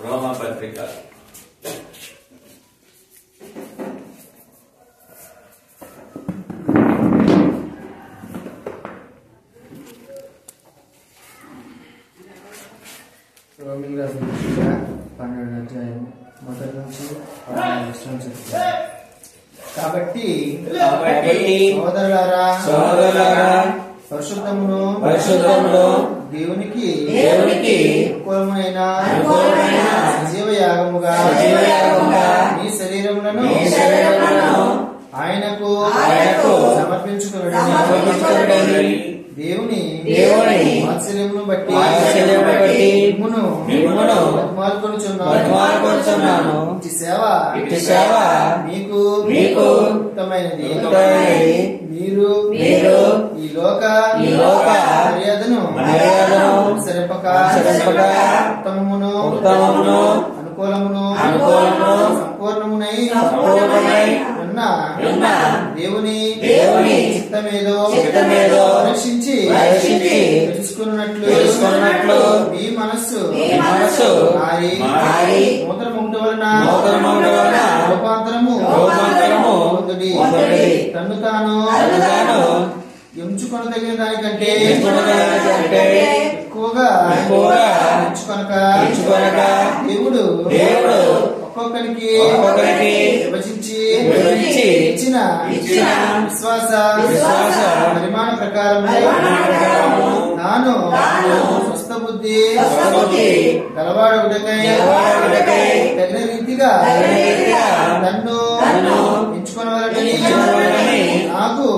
రోమపత్రిక రోమింగ్ రాసిన పత్రిక 12వ అధ్యాయం మొదటి నుంచి 16వ వచనం చెప్తారు. కాబట్టి సోదరులారా పరిశుద్ధమును దేవునికి అనుకూలమైన సజీవ యాగముగా మీ శరీరములను ఆయనకు సమర్పించుకుని దేవుని వాత్సల్యమును బట్టి బతిమాలుకొనుచున్నాను. ఇట్టి సేవ మీకు ఉత్తమైనది. మీరు ఈ లోక మర్యాదను అనుసరింపక ఉత్తమమును అనుకూలమును సంపూర్ణమునై ఉన్న దేవుని చిత్తమేదో పరీక్షించి తెలుసుకున్నట్లు మీ మనస్సు నూతనముంట వలన రూపాంతరము తన్ను తాను ఎంచుకొనదగిన దానికంటే ఎక్కువగా ఎంచుకొనక దేవుడు ఒక్కొక్కరికి విభజించి ఇచ్చిన విశ్వాస పరిమాణ ప్రకారం నాను స్వస్థ బుద్ధి గలవాడొకటకై తగిన రీతిగా నన్ను ఎంచుకొనవలనని నాకు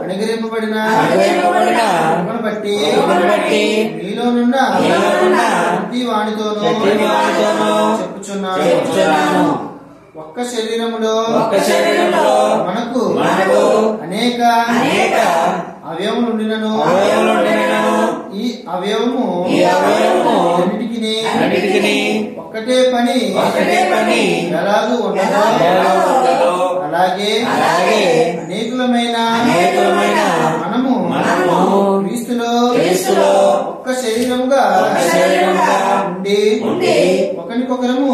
అనుగ్రహింపబడిన బట్టి మీలోనున్న ప్రతి వానితోనూ చెప్పుచున్నాను. ఒక్క శరీరములో మనకు అనేక అవయవములు ఉండినను ఈ అవయవము అన్నిటికీ ఒక్కటే పని ఎలాగూ ఉండదో అలాగే అనేకులమైన మనము క్రీస్తులో ఒక్క శరీరముగా ఉండి ఒకరికొకరము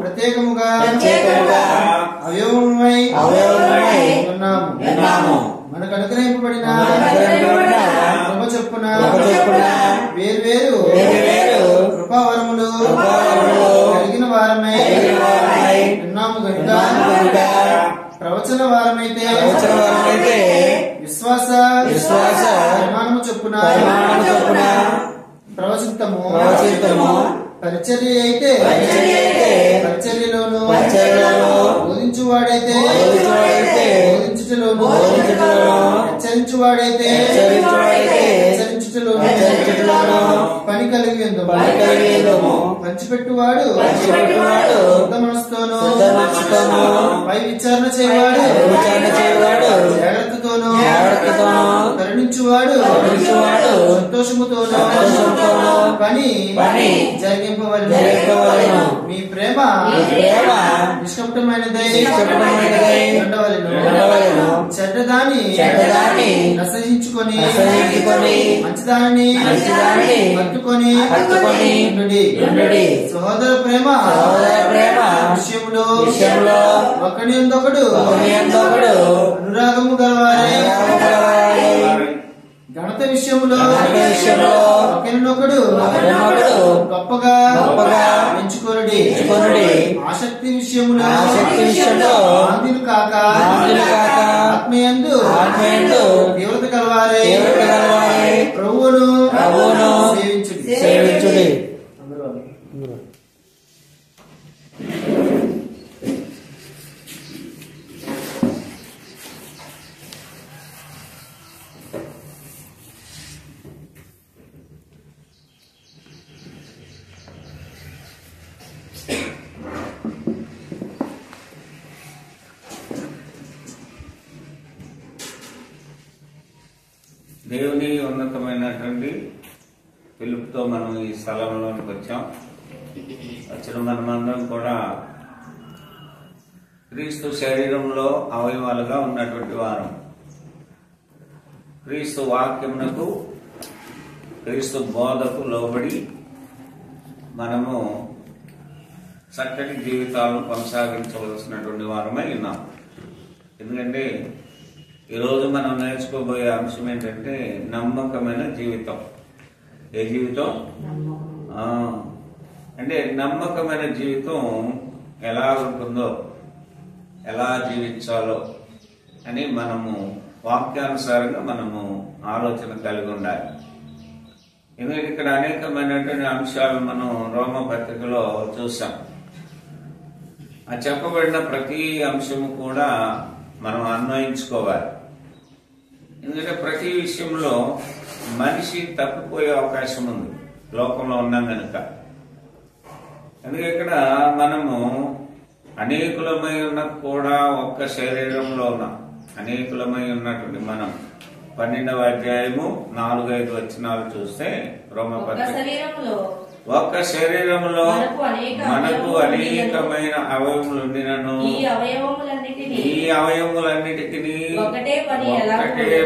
ప్రత్యేకముగా అవయవమై ఉన్నాము. మనకు అనుగ్రహింపబడిన కృప చొప్పున వేర్వేరు కృపావరములు కలిగిన వారమై ఉన్నాము కనుక ప్రవచన వారమైతే విశ్వాస ప్రమాణము చొప్పున ప్రవచితము, పరిచర్య అయితే పరిచర్యలోను, బోధించువాడైతే బోధించుటలోను, హెచ్చరించువాడైతే హెచ్చరించుటలోను పని కలిగి పంచిపెట్టువాడు శుద్ధ మనసుతోనూ పై విచారణ చేయవాడు జాగ్రత్తతోనూ కరుణించువాడు సంతోషముతోనూ పని జరిగింపవలెను. మీ ప్రేమ నిష్కపటమైనదై ఉండవలెను. చెడ్డదాన్ని నశించుకొని మంచిదాన్ని పట్టుకొని ఉండుడి. సహోదర ప్రేమ విషయంలో ఒకని ఒకడు అనురాగము గలవారే, ఘనత విషయంలో ఒకరినొకడు గొప్పగా ఎంచుకొనుడి. ఆసక్తి విషయంలో ఆంధ్రులు కాక ఆత్మయందు తీవ్రత కలవారే, ప్రభువును సేవించుడి. దేవుని ఉన్నతమైనటువంటి పిలుపుతో మనం ఈ స్థలంలోనికి వచ్చాం. వచ్చిన మనమందరం కూడా క్రీస్తు శరీరంలో అవయవాలుగా ఉన్నటువంటి వారం. క్రీస్తు వాక్యమునకు, క్రీస్తు బోధకు లోబడి మనము చక్కటి జీవితాలను కొనసాగించవలసినటువంటి వారమై ఉన్నాం. ఎందుకంటే ఈరోజు మనం నేర్చుకోబోయే అంశం ఏంటంటే నమ్మకమైన జీవితం. ఏ జీవితం? అంటే నమ్మకమైన జీవితం ఎలా ఉంటుందో, ఎలా జీవించాలో అని మనము వాక్యానుసారంగా మనము ఆలోచన కలిగి ఉండాలి. ఎందుకంటే ఇక్కడ అనేకమైనటువంటి అంశాలు మనం రోమ పత్రికలో చూసాం. ఆ చెప్పబడిన ప్రతి అంశము కూడా మనం అన్వయించుకోవాలి. ఎందుకంటే ప్రతి విషయంలో మనిషి తప్పిపోయే అవకాశం ఉంది లోకంలో ఉన్నాం కనుక. ఎందుకంటే ఇక్కడ మనము అనేకులమై ఉన్న కూడా ఒక్క శరీరంలో ఉన్నాం. అనేకులమై ఉన్నటువంటి మనం 12వ అధ్యాయము 4-5 వచనాలు చూస్తే రోమపత్రిక, ఒక్క శరీరంలో మనకు అనేకమైన అవయవములు ఉండినను ఈ అవయవములన్నిటికీ ఒకటే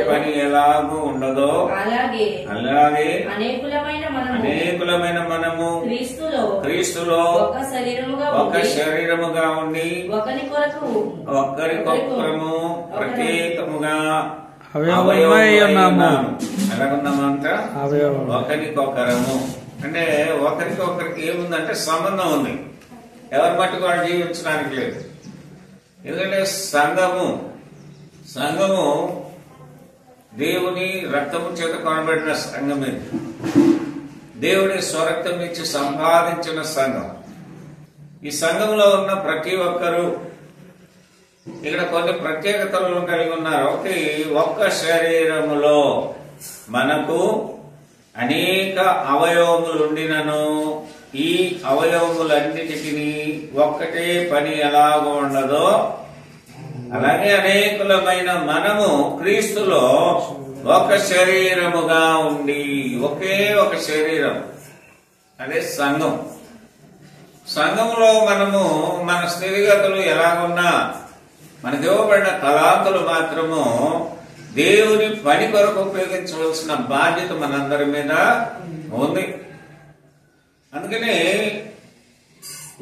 పని ఎలాగూ ఉండదో అలాగే అనేకులమైన మనము క్రీస్తులో ఒక శరీరముగా ఉండి ఒక్కరికొక్కరము ప్రత్యేకముగా ఎలాగున్నామంట? ఒకరికొకరము అంటే ఒకరికొకరికి ఏముందంటే సంబంధం ఉంది. ఎవరి మట్టుకు వాడు జీవించడానికి లేదు. ఎందుకంటే సంఘము దేవుని రక్తము చేత కొనబడిన సంఘం. ఇది దేవుని స్వరక్తం ఇచ్చి సంపాదించిన సంఘం. ఈ సంఘంలో ఉన్న ప్రతి ఒక్కరూ ఇక్కడ కొన్ని ప్రత్యేకతలను కలిగి ఉన్నారు. ఒకటి, ఒక్క శరీరములో మనకు అనేక అవయవములు ఉండినను ఈ అవయవములన్నిటికీ ఒక్కటే పని ఎలాగో ఉండదో అలాగే అనేకులమైన మనము క్రీస్తులో ఒక శరీరముగా ఉండి ఒకే ఒక శరీరం, అదే సంఘం. సంఘంలో మనము మన స్థితిగతులు ఎలాగున్నా మనకు ఇవ్వబడిన తలాంతులు మాత్రము దేవుని పని కొరకు ఉపయోగించవలసిన బాధ్యత మనందరి మీద ఉంది. అందుకని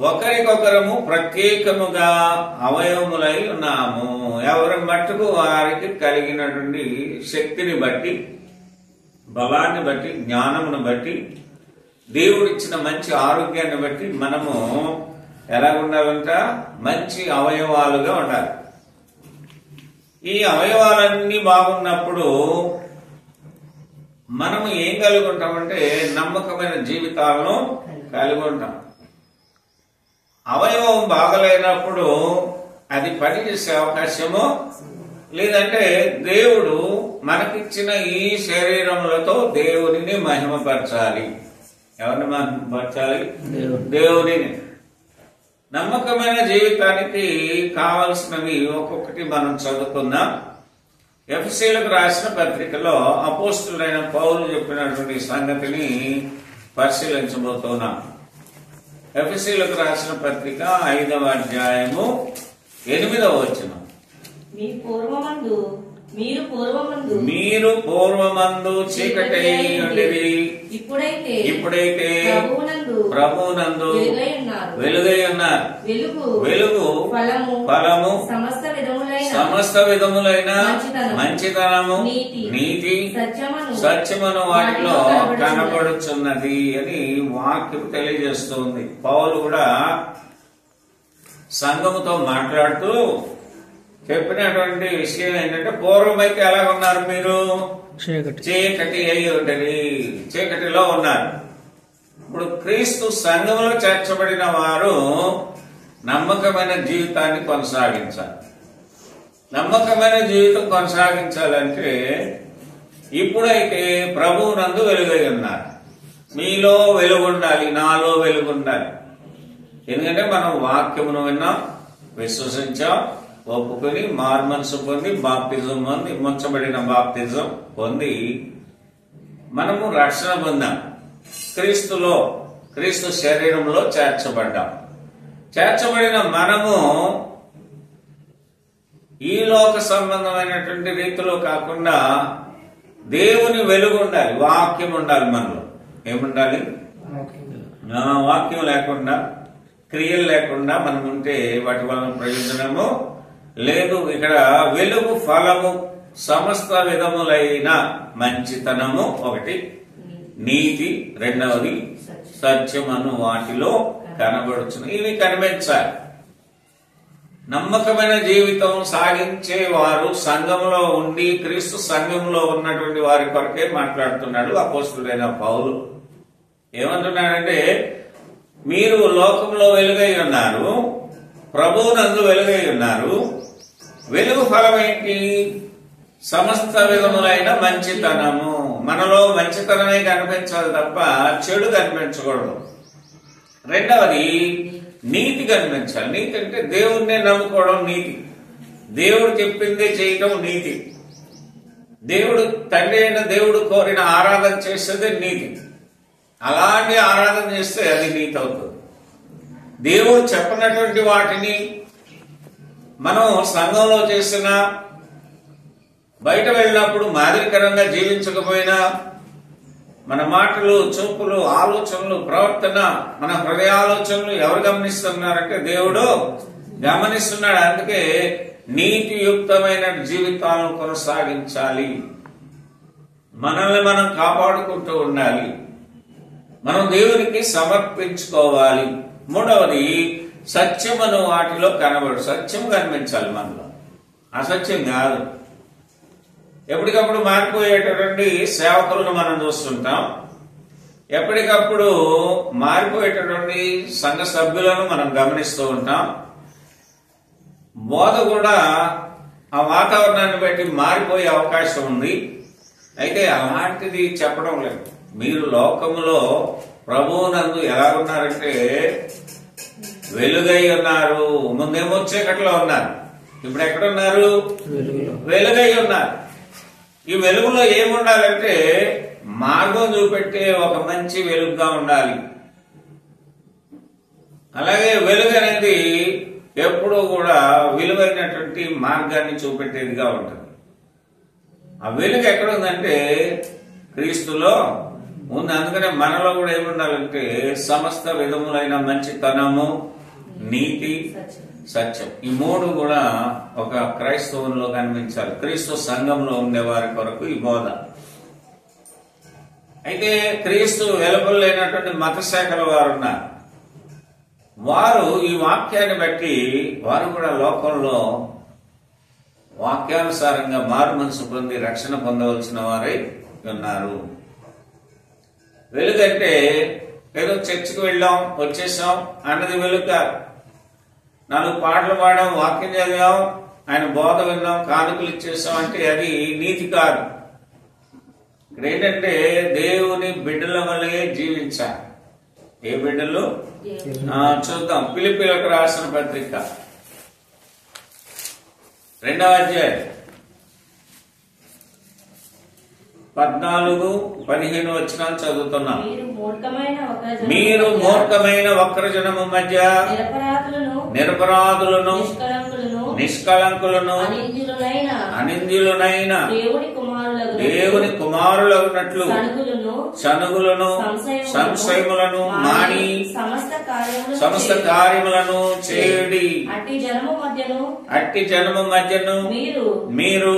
ఒకరికొకరము ప్రత్యేకముగా అవయవములై ఉన్నాము. ఎవరి మట్టుకు వారికి కలిగినటువంటి శక్తిని బట్టి, బలాన్ని బట్టి, జ్ఞానమును బట్టి, దేవుడిచ్చిన మంచి ఆరోగ్యాన్ని బట్టి మనము ఎలా ఉండాలంట? మంచి అవయవాలుగా ఉండాలి. ఈ అవయవాలన్నీ బాగున్నప్పుడు మనము ఏం కలిగి ఉంటామంటే నమ్మకమైన జీవితాలను కలిగి ఉంటాం. అవయవం బాగలేనప్పుడు అది పనిచేసే అవకాశము లేదంటే దేవుడు మనకిచ్చిన ఈ శరీరములతో దేవునిని మహిమపరచాలి. ఎవరిని మహిమపరచాలి? దేవునిని. నమ్మకమైన జీవితానికి కావలసినవి ఒక్కొక్కటి మనం చదువుకుందాం. ఎఫెసీయులకు రాసిన పత్రికలో అపోస్తులైన పౌలు చెప్పినటువంటి సంగతిని పరిశీలించబోతున్నాం. ఎఫెసీయులకు రాసిన పత్రిక 5వ అధ్యాయము 8వ వచనం. మీరు పూర్వమందు చీకటై ఉండిరి, ఇప్పుడైతే ప్రభువునందు వెలుగై ఉన్నారు. వెలుగు ఫలము సమస్త విధములైన మంచితనము, నీతి, సత్యమును వాటిలో కనబడుచున్నది అని వాక్యం తెలియజేస్తుంది. పౌలు కూడా సంఘముతో మాట్లాడుతూ చెప్పినటువంటి విషయం ఏంటంటే, పూర్వమైతే ఎలా ఉన్నారు? మీరు చీకటి అయి ఉంటది, చీకటిలో ఉన్నారు. ఇప్పుడు క్రీస్తు సంఘములో చేర్చబడిన వారు నమ్మకమైన జీవితాన్ని కొనసాగించాలి. నమ్మకమైన జీవితం కొనసాగించాలంటే ఇప్పుడైతే ప్రభువునందు వెలుగై ఉన్నారు. మీలో వెలుగు ఉండాలి, నాలో వెలుగు ఉండాలి. ఎందుకంటే మనం వాక్యమును విన్నాం, విశ్వసించాం, ఒప్పుకొని మార్మనసు పొంది బాప్తిజం పొంది, ముంచబడిన బాప్తిజం పొంది మనము రక్షణ పొందాం. క్రీస్తులో, క్రీస్తు శరీరంలో చేర్చబడ్డాం. చేర్చబడిన మనము ఈ లోక సంబంధమైనటువంటి రీతిలో కాకుండా దేవుని వెలుగు ఉండాలి, వాక్యం ఉండాలి. మనలో ఏముండాలి? వాక్యం లేకుండా, క్రియలు లేకుండా మనం ఉంటే వాటి వలన ప్రయోజనము లేదు. ఇక్కడ వెలుగు ఫలము సమస్త విధములైన మంచితనము ఒకటి, నీతి రెండవది, సత్యమను వాటిలో కనబడుచును. ఇవి కనిపించాలి. నమ్మకమైన జీవితం సాగించే వారు సంఘంలో ఉండి క్రీస్తు సంఘంలో ఉన్నటువంటి వారి కొరకే మాట్లాడుతున్నాడు అపోస్తుడైన పౌలు. ఏమంటున్నాడంటే, మీరు లోకంలో వెలుగై ఉన్నారు, ప్రభువునందు వెలుగై ఉన్నారు. వెలుగు ఫలం ఏంటి? సమస్త విధములైన మంచితనము. మనలో మంచితనమే కనిపించాలి తప్ప చెడు కనిపించకూడదు. రెండవది, నీతి కనిపించాలి. నీతి అంటే దేవుడినే నమ్ముకోవడం నీతి, దేవుడు చెప్పిందే చేయటం నీతి, దేవుడు తండ్రి అయిన దేవుడు కోరిన ఆరాధన చేసేదే నీతి. అలాంటి ఆరాధన చేస్తే అది నీతి అవుతుంది. దేవుడు చెప్పినటువంటి వాటిని మనం సంఘంలో చేసిన, బయట వెళ్ళినప్పుడు మాదిరికరంగా జీవించకపోయినా మన మాటలు, చూపులు, ఆలోచనలు, ప్రవర్తన, మన హృదయ ఆలోచనలు ఎవరు గమనిస్తున్నారంటే దేవుడు గమనిస్తున్నాడు. అందుకే నీతియుక్తమైన జీవితాలను కొనసాగించాలి. మనల్ని మనం కాపాడుకుంటూ ఉండాలి. మనం దేవునికి సమర్పించుకోవాలి. మూడవది, సత్యమను వాటిలో కనబడు. సత్యం కనిపించాలి మనలో, అసత్యం కాదు. ఎప్పటికప్పుడు మారిపోయేటటువంటి సేవకులను మనం చూస్తుంటాం. ఎప్పటికప్పుడు మారిపోయేటటువంటి సంఘ సభ్యులను మనం గమనిస్తూ ఉంటాం. బోధ కూడా ఆ వాతావరణాన్ని బట్టి మారిపోయే అవకాశం ఉంది. అయితే అలాంటిది చెప్పడం లేదు. మీరు లోకములో ప్రభువునందు ఎలా ఉన్నారంటే వెలుగై ఉన్నారు. ముందేమో చీకట్లో ఉన్నారు, ఇప్పుడు ఎక్కడున్నారు? వెలుగై ఉన్నారు. ఈ వెలుగులో ఏముండాలంటే మార్గం చూపెట్టే ఒక మంచి వెలుగుగా ఉండాలి. అలాగే వెలుగు అనేది ఎప్పుడూ కూడా విలువైనటువంటి మార్గాన్ని చూపెట్టేదిగా ఉంటుంది. ఆ వెలుగు ఎక్కడ ఉందంటే క్రీస్తులో ఉంది. అందుకనే మనలో కూడా ఏముండాలంటే సమస్త విధములైన మంచితనము, నీతి, సత్యం. ఈ మూడు కూడా ఒక క్రైస్తవంలో కనిపించాలి. క్రీస్తు సంఘంలో ఉండే వారి కొరకు ఈ బోధ. అయితే క్రీస్తు వెలుపలేనటువంటి మత శాఖల వారు ఉన్నారు. వారు ఈ వాక్యాన్ని బట్టి వారు కూడా లోకంలో వాక్యానుసారంగా మారు మనసు పొంది రక్షణ పొందవలసిన వారై ఉన్నారు. వెలుగంటే ఏదో చర్చికి వెళ్ళాం వచ్చేసాం అన్నది వెలుగు కాదు. 4 పాటలు పాడాం, వాక్యం చదివాం, ఆయన బోధ విన్నాం, కానుకలు ఇచ్చేసాం అంటే అది నీతి కాదు. ఇక్కడ ఏంటంటే దేవుని బిడ్డల వలె జీవించాలి. ఏ బిడ్డలు? చూద్దాం. ఫిలిప్పీయులకు రాసిన పత్రిక 2వ అధ్యాయం 14-15 వచనాలు చదువుతున్నాం. మీరు మూర్ఖమైన వక్రజనము మధ్య నిరపరాధులను, నిష్కళంకులను, అనింద్యులనైన దేవుని కుమారులగునట్లు చనుగులను, సంశయములను మాని సమస్త కార్యములను చేయుడి. అట్టి జనము మధ్యను మీరు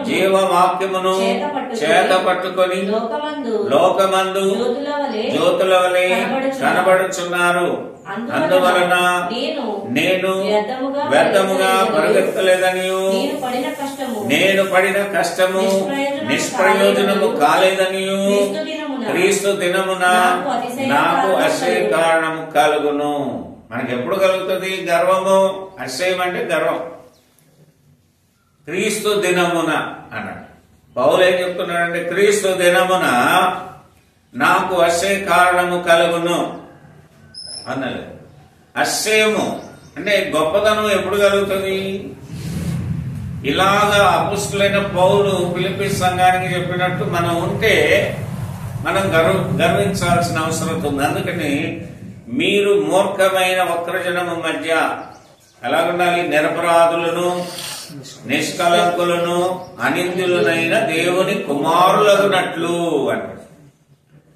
జీవవాక్యమును చేత పట్టుకొని లోకమందు జ్యోతుల వలె కనబడుచున్నారు. అందువలన నేను వ్యర్థముగా పరిగెత్తలేదనియు, నేను పడిన కష్టము నిష్ప్రయోజనము కాలేదనియు క్రీస్తు దినమున నాకు అసహ్య కారణము కలుగును. మనకి ఎప్పుడు కలుగుతుంది గర్వము? అసహ్యం అంటే గర్వం. క్రీస్తు దినమున అన్నాడు పౌలు. ఏం చెప్తున్నాడంటే క్రీస్తు దినమున నాకు అసహ్య కారణము కలుగును అన్నది. అసహ్యము అంటే గొప్పతనం ఎప్పుడు కలుగుతుంది? ఇలాగా అపుస్తులైన పౌలు ఫిలిప్పీ సంఘానికి చెప్పినట్టు మనం ఉంటే మనం గర్వించాల్సిన అవసరం ఉంది. అందుకని మీరు మూర్ఖమైన వక్రజనము మధ్య ఎలాగుండాలి? నిరపరాధులను, నిష్కలంకులను, అనింద్యులనైన దేవుని కుమారులగునట్లు అంటారు.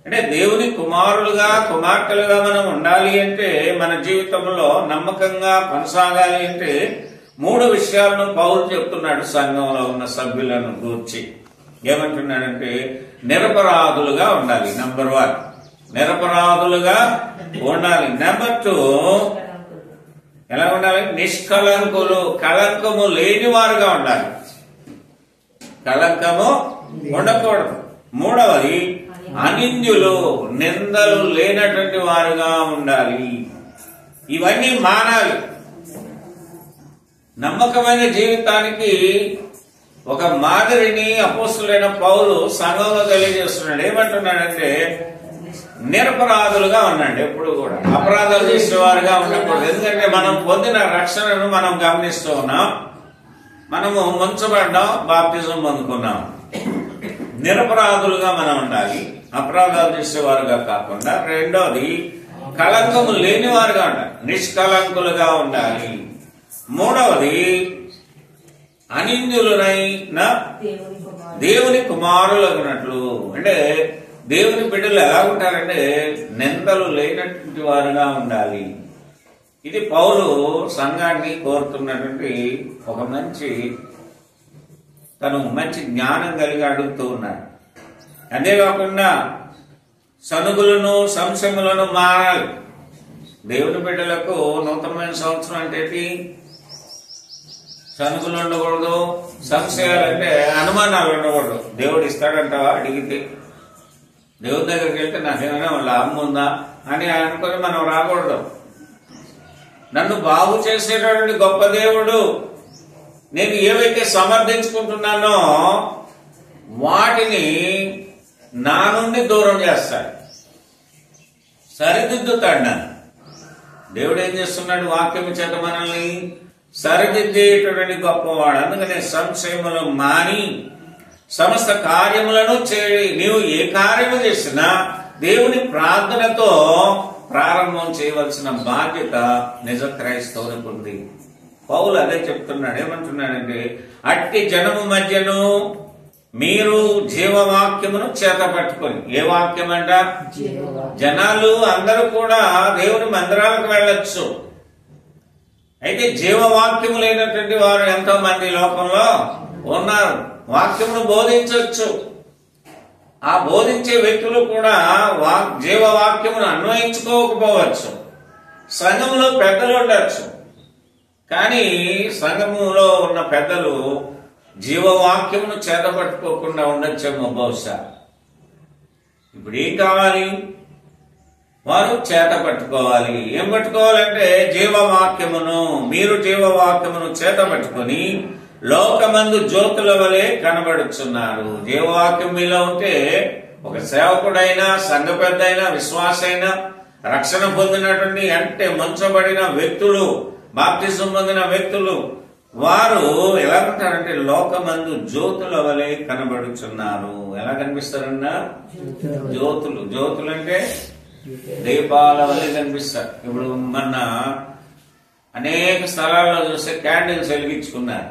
అంటే దేవుని కుమారులుగా కుమార్తెలుగా మనం ఉండాలి అంటే, మన జీవితంలో నమ్మకంగా కొనసాగాలి అంటే 3 విషయాలను పౌలు చెప్తున్నాడు సంఘంలో ఉన్న సభ్యులను గూర్చి. ఏమంటున్నాడంటే నిరపరాధులుగా ఉండాలి. నంబర్ 1 నిరపరాధులుగా ఉండాలి. నంబర్ 2 ఎలా ఉండాలి? నిష్కలంకులు, కలంకము లేని వారుగా ఉండాలి. కలంకము ఉండకూడదు. 3వది అనింద్యులు, నిందలు లేనటువంటి వారుగా ఉండాలి. ఇవన్నీ మానాలి. నమ్మకమైన జీవితానికి ఒక మాదిరిని అపోస్తులైన పౌలు సంఘంలో తెలియజేస్తున్నాడు. ఏమంటున్నాడంటే నిరపరాధులుగా ఉండండి. ఎప్పుడు కూడా అపరాధాలు చేసేవారుగా ఉండకూడదు. ఎందుకంటే మనం పొందిన రక్షణను మనం గమనిస్తూ ఉన్నాం. మనము ముంచబడ్డాం, బాప్తిజం పొందుకున్నాం. నిరపరాధులుగా మనం ఉండాలి, అపరాధాలు చేసేవారుగా కాకుండా. 2వది కళంకము లేనివారుగా ఉండాలి, నిష్కలంకులుగా ఉండాలి. 3వది అనింద్యులైన దేవుని కుమారులు అన్నట్లు. అంటే దేవుని బిడ్డలు ఎలా ఉంటారంటే నిందలు లేనటువంటి వారుగా ఉండాలి. ఇది పౌలు సంఘాన్ని కోరుతున్నటువంటి ఒక మంచి జ్ఞానం కలిగి అడుగుతూ ఉన్నాడు. అంతేకాకుండా సనుగులను సంశయములను మారాలి. దేవుని బిడ్డలకు నూతనమైన సంవత్సరం అంటే సనుగులు ఉండకూడదు, సంశయాలు అంటే అనుమానాలు ఉండకూడదు. దేవుడు ఇస్తాడంటావా అడిగితే, దేవుడి దగ్గరికి వెళ్తే నాకేమైనా లాభం ఉందా అని అనుకొని మనం రాకూడదు. నన్ను బాగు చేసేటటువంటి గొప్ప దేవుడు, నేను ఏవైతే సమర్థించుకుంటున్నానో వాటిని నా నుండి దూరం చేస్తాడు, సరిదిద్దుతాడు నన్ను. దేవుడు ఏం చేస్తున్నాడు? వాక్యము చేత మనల్ని సరిదిద్దేటటువంటి గొప్పవాడు. అందుకనే సంశయములు మాని సమస్త కార్యములను చేయి. నీవు ఏ కార్యము చేసినా దేవుని ప్రార్థనతో ప్రారంభం చేయవలసిన బాధ్యత నిజ క్రైస్తవులకు ఉంది. పౌలు అదే చెప్తున్నాడు. ఏమంటున్నాడంటే అట్టి జనము మధ్యను మీరు జీవవాక్యమును చేత పట్టుకొని. ఏ వాక్యం అంట? జనాలు అందరూ కూడా దేవుని మందిరాలకు వెళ్ళొచ్చు, అయితే జీవవాక్యము లేనటువంటి వారు ఎంతో మంది లోకంలో ఉన్నారు. వాక్యమును బోధించవచ్చు, ఆ బోధించే వ్యక్తులు కూడా జీవవాక్యమును అన్వయించుకోకపోవచ్చు. సంఘములో పెద్దలు ఉండొచ్చు, కానీ సంఘములో ఉన్న పెద్దలు జీవవాక్యమును చేతపట్టుకోకుండా ఉండొచ్చేమో బహుశా. ఇప్పుడు ఏం కావాలి? వారు చేత పట్టుకోవాలి. ఏం పట్టుకోవాలంటే జీవవాక్యమును. మీరు జీవవాక్యమును చేత పట్టుకొని లోకమందు జ్యోతుల వలె కనబడుచున్నారు. జీవవాక్యం మీలో ఉంటే ఒక సేవకుడైనా, సంఘ పెద్ద అయినా, విశ్వాసైనా, రక్షణ పొందినటువంటి అంటే ముంచబడిన వ్యక్తులు, బాప్తిజం పొందిన వ్యక్తులు, వారు ఎలా ఉంటారంటే లోకమందు జ్యోతుల వలె కనబడుచున్నారు. ఎలా కనిపిస్తారన్నా? జ్యోతులు. జ్యోతులు అంటే దీపాల వల్లే కనిపిస్తారు. ఇప్పుడు మొన్న అనేక స్థలాల్లో చూస్తే క్యాండిల్స్ వెలిగించుకున్నారు.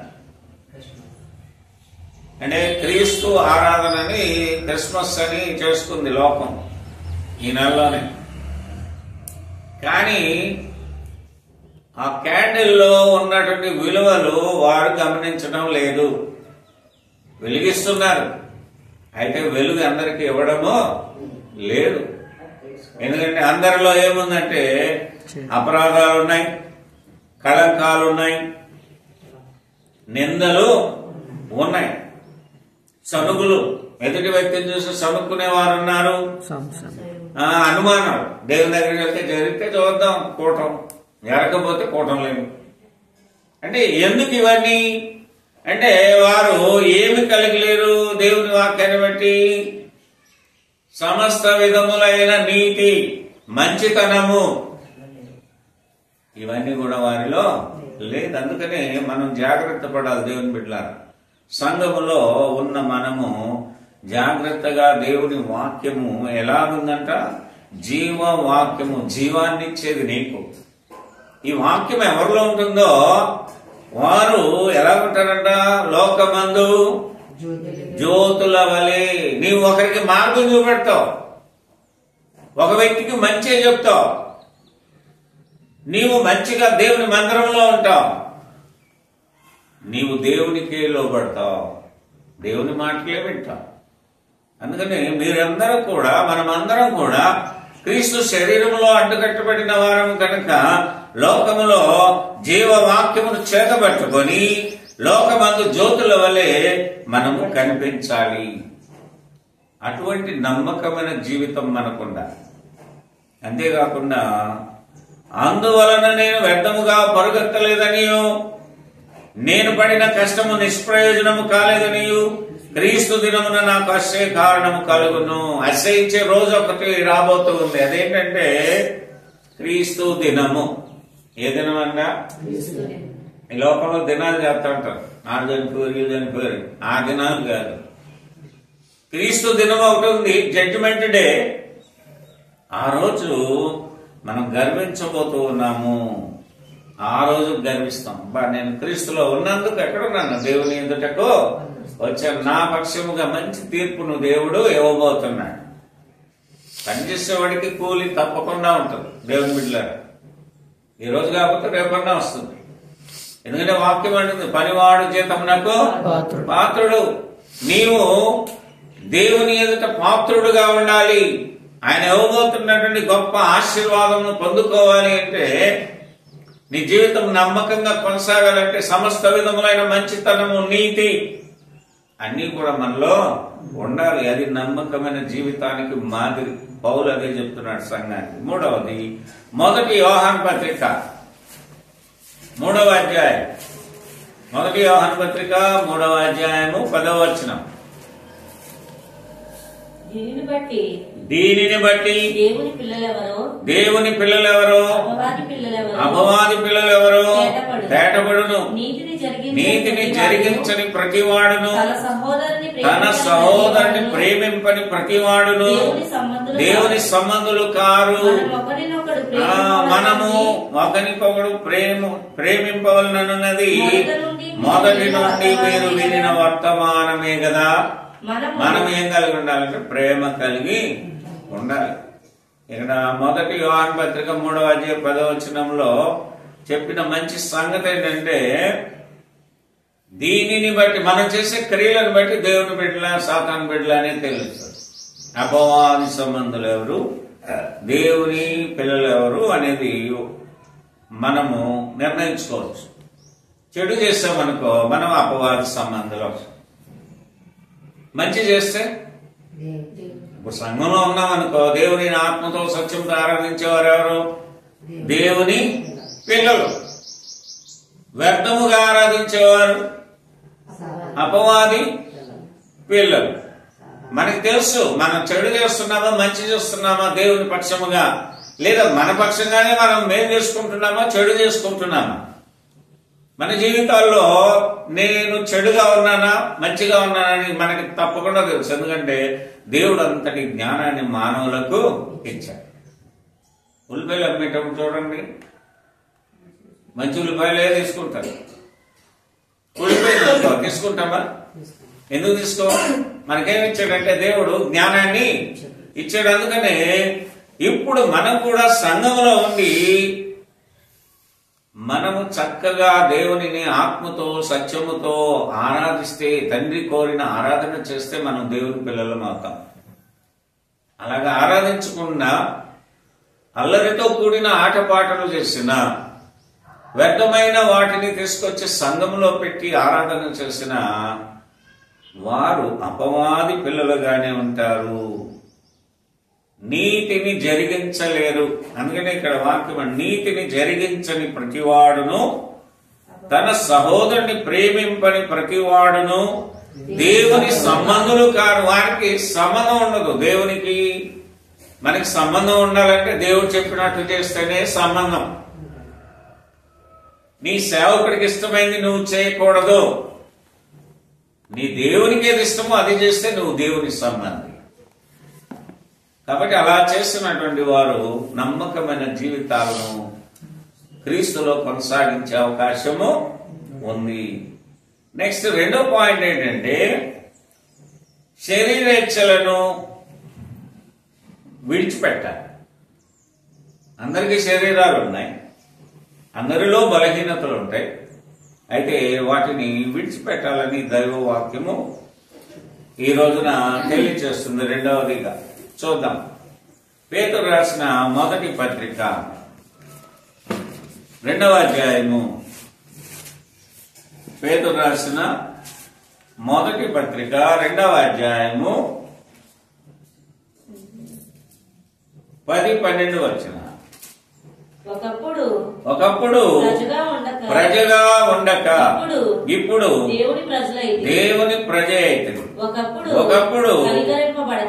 అంటే క్రీస్తు ఆరాధనని, క్రిస్మస్ అని చేసుకుంది లోకం ఈ నెలలోనే. కానీ ఆ క్యాండిల్లో ఉన్నటువంటి విలువలు వారు గమనించడం లేదు. వెలిగిస్తున్నారు, అయితే వెలుగు అందరికీ ఇవ్వడము లేదు. ఎందుకంటే అందరిలో ఏముందంటే అపరాధాలు ఉన్నాయి, కళంకాలు ఉన్నాయి, నిందలు ఉన్నాయి, సనుగులు. ఎదుటి వ్యక్తిని చూసి సనుక్కునేవారు ఉన్నారు, అనుమానం. దేవుని దగ్గరికి వెళ్తే జరిగితే చూద్దాం కూటం, జరగకపోతే కూటం లేదు. అంటే ఎందుకు ఇవన్నీ అంటే వారు ఏమి కలిగలేరు దేవుని వాక్యాన్ని బట్టి? సమస్త విధములైన నీతి, మంచితనము, ఇవన్నీ కూడా వారిలో లేదు. అందుకనే మనం జాగ్రత్త పడాలి దేవుని బిడ్డలారా. సంఘములో ఉన్న మనము జాగ్రత్తగా దేవుని వాక్యము ఎలా ఉందంట? జీవవాక్యము, జీవాన్నిచ్చేది నీకు. ఈ వాక్యం ఎవరిలో ఉంటుందో వారు ఎలా ఉంటారంట? లోకమందు జ్యోతుల వలె. నీవు ఒకరికి మార్గం చూపెడతావు, ఒక వ్యక్తికి మంచి చెప్తావు, నీవు మంచిగా దేవుని మందిరంలో ఉంటావు, నీవు దేవునికే లోబడతావు, దేవుని మాటలే వింటావు. అందుకని మీరందరూ కూడా, మనమందరం కూడా క్రీస్తు శరీరంలో అడ్డుకట్టబడిన వారం కనుక లోకములో జీవవాక్యమును చేతబట్టుకొని లోకమందు జ్యోతుల వలె మనము కనిపించాలి. అటువంటి నమ్మకమైన జీవితం మనకుండాలి. అంతేకాకుండా అందువలన నేను వ్యర్థముగా పరుగెత్తలేదనియు, నేను పడిన కష్టము నిష్ప్రయోజనము కాలేదనియు, క్రీస్తు దినమున నాకు అశ్చర్య కారణము కలుగును. అశ్చయించే రోజు ఒకటి రాబోతూ ఉంది. అదేంటంటే క్రీస్తు దినము. ఏ దినం అన్నా? ఈ లోకంలో దినాలు చేస్తా ఉంటారు, నాడు చనిపోయారు, వీళ్ళు చనిపోయారు. ఆ దినాలు కాదు, క్రీస్తు దినం ఒకటి ఉంది, జడ్జిమెంట్ డే. ఆ రోజు మనం గర్వించబోతూ ఉన్నాము. ఆ రోజు గర్విస్తాం, నేను క్రీస్తులో ఉన్నందుకు ఎక్కడున్నాను, దేవుని ఎదుటకు వచ్చాను, నా పక్షముగా మంచి తీర్పును దేవుడు ఇవ్వబోతున్నాడు. పనిచేసేవాడికి కూలి తప్పకుండా ఉంటుంది. దేవుని బిడ్డలారా, ఈ రోజు కాకపోతే రేపన్నా వస్తుంది. ఎందుకంటే వాక్యం అంటుంది, పనివాడు జీతమునకు పాత్రుడు. నీవు దేవుని ఎదుట పాత్రుడుగా ఉండాలి. ఆయన ఇవ్వబోతున్నటువంటి గొప్ప ఆశీర్వాదమును పొందుకోవాలి అంటే, నీ జీవితం నమ్మకంగా కొనసాగాలంటే సమస్త విధములైన మంచితనము, నీతి అన్నీ కూడా మనలో ఉండాలి. అది నమ్మకమైన జీవితానికి మాదిరి. పౌలు అదే చెప్తున్నాడు సంఘానికి. మూడవది, మొదటి యోహాను పత్రిక 3వ అధ్యాయం. మొదటి యోహాను పత్రిక 3వ అధ్యాయము 10వ వచనం. దీనిని బట్టి దేవుని పిల్లలెవరో అపవాది పిల్లలెవరో తేటపడును. నీతిని జరిగించని ప్రతివాడును, తన సహోదరుని ప్రేమింపని ప్రతివాడును దేవుని సంబంధులు కారు. మనము ఒకరికొకడు ప్రేమింపవలనన్నది మొదటి నుండి మీరు వినిన వర్తమానమే కదా. మనం ఏం కలిగి ఉండాలంటే ప్రేమ కలిగి ఉండాలి. ఇక్కడ మొదటి యోహాను పత్రిక 3వ అధ్యాయం 10వ వచనంలో చెప్పిన మంచి సంగతి ఏంటంటే, దీనిని బట్టి, మనం చేసే క్రియలను బట్టి దేవుని బిడ్డల సాతాను బిడ్డల అనే తెలుస్తుంది. అపవాది సంబంధులు ఎవరు, దేవుని పిల్లలు ఎవరు అనేది మనము నిర్ణయించుకోవచ్చు. చెడు చేస్తామనుకో మనం అపవాది సంబంధులు. మంచి చేస్తే, ఇప్పుడు సంఘంలో ఉన్నామనుకో, దేవుని ఆత్మతో సత్యంతో ఆరాధించేవారు ఎవరు? దేవుని పిల్లలు. వ్యర్థముగా ఆరాధించేవారు అపవాది పిల్లలు. మనకి తెలుసు మనం చెడు చేస్తున్నామా మంచి చేస్తున్నామా దేవుని పక్షముగా, లేదా మన పక్షంగానే మనం మేలు చేసుకుంటున్నామా చెడు చేసుకుంటున్నామా. మన జీవితాల్లో నేను చెడుగా ఉన్నానా మంచిగా ఉన్నానని మనకి తప్పకుండా తెలుసు. ఎందుకంటే దేవుడు అంతటి జ్ఞానాన్ని మానవులకు ఇచ్చాడు. ఉల్లిపాయలు అమ్మేటప్పుడు చూడండి, మంచి ఉల్లిపాయలే తీసుకుంటారు. ఉల్లిపాయలు తీసుకుంటామా? ఎందుకు తీసుకో? మనకేమి ఇచ్చాడంటే దేవుడు జ్ఞానాన్ని ఇచ్చాడు. అందుకనే ఇప్పుడు మనం కూడా సంఘంలో ఉండి మనము చక్కగా దేవునిని ఆత్మతో సత్యముతో ఆరాధిస్తే, తండ్రి కోరిన ఆరాధన చేస్తే మనం దేవుని పిల్లలం అవుతాం. అలాగా ఆరాధించకుండా అల్లరితో కూడిన ఆటపాటలు చేసిన, వ్యర్థమైన వాటిని తీసుకొచ్చి సంఘంలో పెట్టి ఆరాధన చేసిన వారు అపవాది పిల్లలుగానే ఉంటారు. నీతిని జరిగించలేరు. అందుకనే ఇక్కడ వాక్యం, నీతిని జరిగించని ప్రతివాడును, తన సహోదరుని ప్రేమింపని ప్రతివాడును దేవుని సంబంధులు కారు. వారికి సంబంధం ఉండదు. దేవునికి మనకి సంబంధం ఉండాలంటే దేవుడు చెప్పినట్టు చేస్తేనే సంబంధం. నీ సేవకుడికి ఇష్టమైంది నువ్వు చేయకూడదు. నీ దేవునికి ఏది ఇష్టమో అది చేస్తే నువ్వు దేవుని సంబంధి. కాబట్టి అలా చేస్తున్నటువంటి వారు నమ్మకమైన జీవితాలను క్రీస్తులో కొనసాగించే అవకాశము ఉంది. నెక్స్ట్ రెండో పాయింట్ ఏంటంటే, శరీరేచ్ఛలను విడిచిపెట్టాలి. అందరికీ శరీరాలు ఉన్నాయి, అందరిలో బలహీనతలు ఉంటాయి. అయితే వాటిని విడిచిపెట్టాలని దైవవాక్యము ఈ రోజున తెలియజేస్తుంది. రెండవదిగా చూద్దాం. పేతురు రాసిన మొదటి పత్రిక 2వ అధ్యాయము. పేతురు రాసిన మొదటి పత్రిక 2వ అధ్యాయము 10-12 వచనం. ఒకప్పుడు ప్రజగా ఉండక ఇప్పుడు దేవుని ప్రజ అయితే, ఒకప్పుడు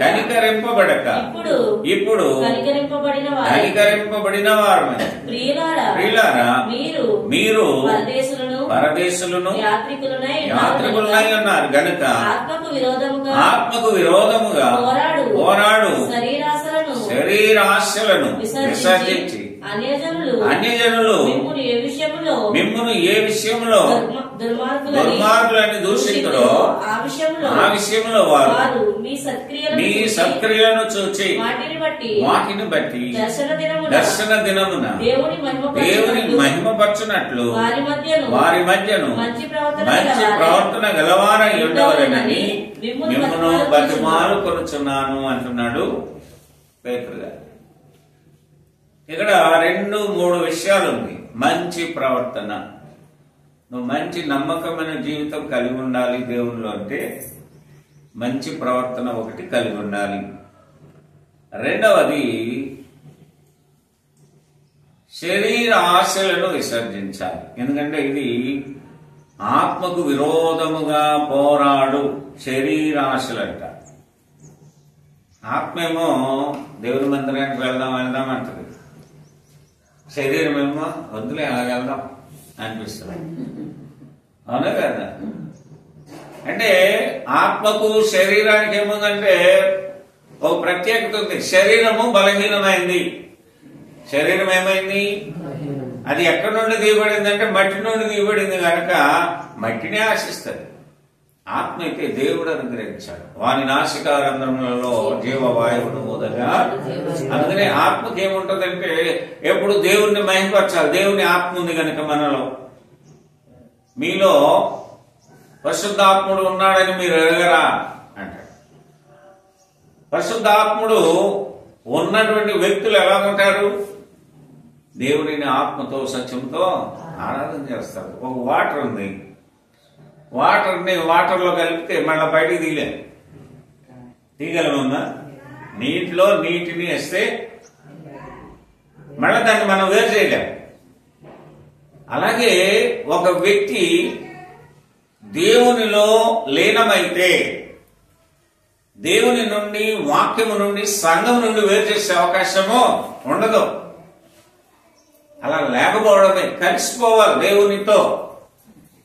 కనికరింపబడక ఇప్పుడు కనికరింపబడిన వారు. ప్రియులారా, మీరు పరదేశులను యాత్రికులనై ఉన్నారు గనుక ఆత్మకు విరోధముగా పోరాడు శరీరాశలను విసర్జించి అన్యజనులు మిమ్మును ఏ విషయంలో దుర్మార్గులని దూషితుడో ఆ విషయంలో వారు మీ సత్క్రియలను చూచి వాటిని బట్టి దర్శన దినమున దేవుని మహిమపరచునట్లు వారి మధ్యను మంచి ప్రవర్తన గలవారై ఉండవలెనని మిమ్మును బతిమాలు కొనుచున్నాను అంటున్నాడు పేతురు గారు. ఇక్కడ 2-3 విషయాలు ఉంది. మంచి ప్రవర్తన. నువ్వు మంచి నమ్మకమైన జీవితం కలిగి ఉండాలి దేవునిలో అంటే మంచి ప్రవర్తన ఒకటి కలిగి ఉండాలి. రెండవది శరీర ఆశలను విసర్జించాలి. ఎందుకంటే ఇది ఆత్మకు విరోధముగా పోరాడు శరీరాశలంట. ఆత్మేమో దేవుని మందిరానికి వెళ్దాం అంటది, శరీరం ఏమో వద్దులే అలా వెళ్దాం అనిపిస్తుంది. అవునా కదా? అంటే ఆత్మకు శరీరానికి ఏముందంటే ఒక ప్రత్యేకత ఉంది. శరీరము బలహీనమైంది. శరీరం ఏమైంది? అది ఎక్కడి నుండి తీయబడింది అంటే మట్టి నుండి తీయబడింది కనుక మట్టినే ఆశిస్తుంది. ఆత్మ అయితే దేవుడు అనుగ్రహించాడు. వాని నాసికారంధ్రములలో జీవవాయువును ఊదగా. అందుకనే ఆత్మకి ఏముంటదంటే ఎప్పుడు దేవుణ్ణి మహిమపరచాలి. దేవుని ఆత్మ ఉంది కనుక మనలో. మీలో పరిశుద్ధాత్ముడు ఉన్నాడని మీరు ఎరగరా అంటాడు. పరిశుద్ధాత్ముడు ఉన్నటువంటి వ్యక్తులు ఎలా ఉంటారు? దేవుడిని ఆత్మతో సత్యంతో ఆరాధన చేస్తారు. ఒక వాటర్ ఉంది, వాటర్లో కలిపితే మళ్ళీ బయటికి తీయగలమమ్మా? నీటిలో నీటిని వేస్తే మళ్ళీ దాన్ని మనం వేరు చేయలేం. అలాగే ఒక వ్యక్తి దేవునిలో లీనమైతే దేవుని నుండి, వాక్యము నుండి, సంఘం నుండి వేరు చేసే అవకాశము ఉండదు. అలా లేకపోవడమే, కలిసిపోవాలి దేవునితో.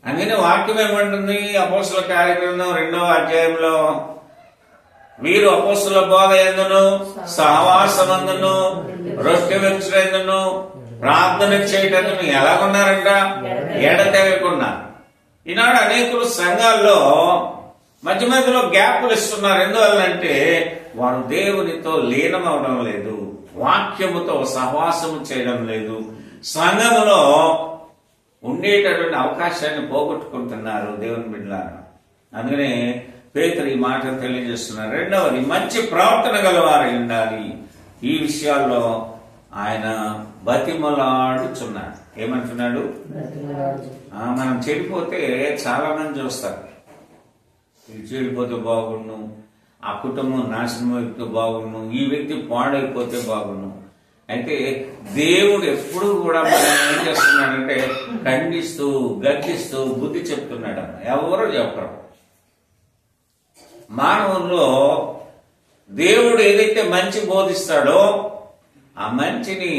అందుకని వాక్యం ఏమంటుంది? అపోస్తుల కార్యక్రమం 2వ అధ్యాయంలో మీరు అపోస్తుల బోధ యందును సహవాసమందును రొట్టె విరుచుటయందును ప్రార్థన చేయటందును ఎలాగున్నారంట? ఎడతెగకుండా. ఈనాడు అనేకులు సంఘాల్లో మధ్య మధ్యలో గ్యాప్లు ఇస్తున్నారు. ఎందువల్లంటే వారు దేవునితో లీనమవడం లేదు, వాక్యముతో సహవాసము చేయడం లేదు, సంఘములో ఉండేటటువంటి అవకాశాన్ని పోగొట్టుకుంటున్నారు దేవుని బిడ్డలారా. అందుకనే పేతురు ఈ మాట తెలియజేస్తున్నారు. రెండవది మంచి ప్రవర్తన గలవారై ఉండాలి. ఈ విషయాల్లో ఆయన బతిమలాడుచున్నాడు. ఏమంటున్నాడు? మనం చెడిపోతే చాలా మంది చూస్తారు, ఇది చెడిపోతే బాగుండు, ఆ కుటుంబం నాశనం అయిపోతే బాగుండు, ఈ వ్యక్తి పాడైపోతే బాగుండు. అయితే దేవుడు ఎప్పుడు కూడా మనం ఏం చేస్తున్నాడంటే ఖండిస్తూ గద్దిస్తూ బుద్ధి చెప్తున్నాడు. ఎవరో చెప్పరు. మానవుల్లో దేవుడు ఏదైతే మంచి బోధిస్తాడో ఆ మంచిని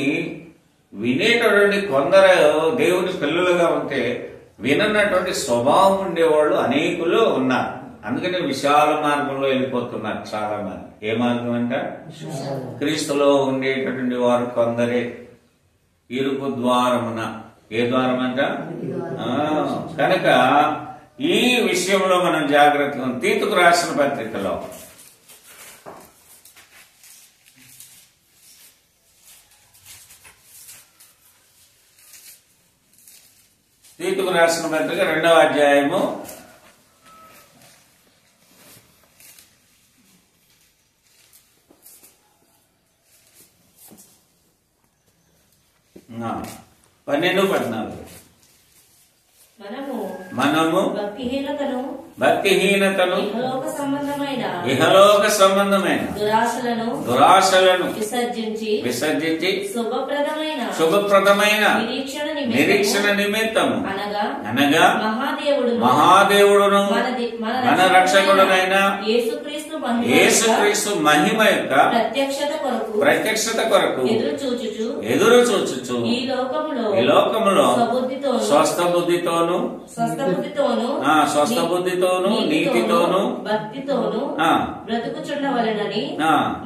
వినేటటువంటి కొందరు దేవుని పిల్లలుగా ఉంటే వినన్నటువంటి స్వభావం ఉండేవాళ్ళు అనేకులు ఉన్నారు. అందుకనే విశాల మార్గంలో వెళ్ళిపోతున్నారు చాలా మంది. ఏ మార్గం అంట? క్రీస్తులో ఉండేటటువంటి వారు కొందరే. ఇరుకు ద్వారమున. ఏ ద్వారం అంట? కనుక ఈ విషయంలో మనం జాగ్రత్తగా తీతుకు రాసిన పత్రికలో తీతుకు రాసిన పత్రిక 2వ అధ్యాయము 12-14. మనము భక్తిహీనతను ఇహలోక సంబంధమైన దురాశలను విసర్జించి శుభప్రదమైన నిరీక్షణ నిమిత్తము అనగా మహాదేవుడును మన రక్షకుడునైన యేసుక్రీస్తు మహిమ యొక్క ప్రత్యక్షత కొరకు ఎదురు చూచుచు ఈ లోకములో స్వస్థ బుద్ధితోను నీతితోను భక్తితోను బ్రతుకుచుండవలెనని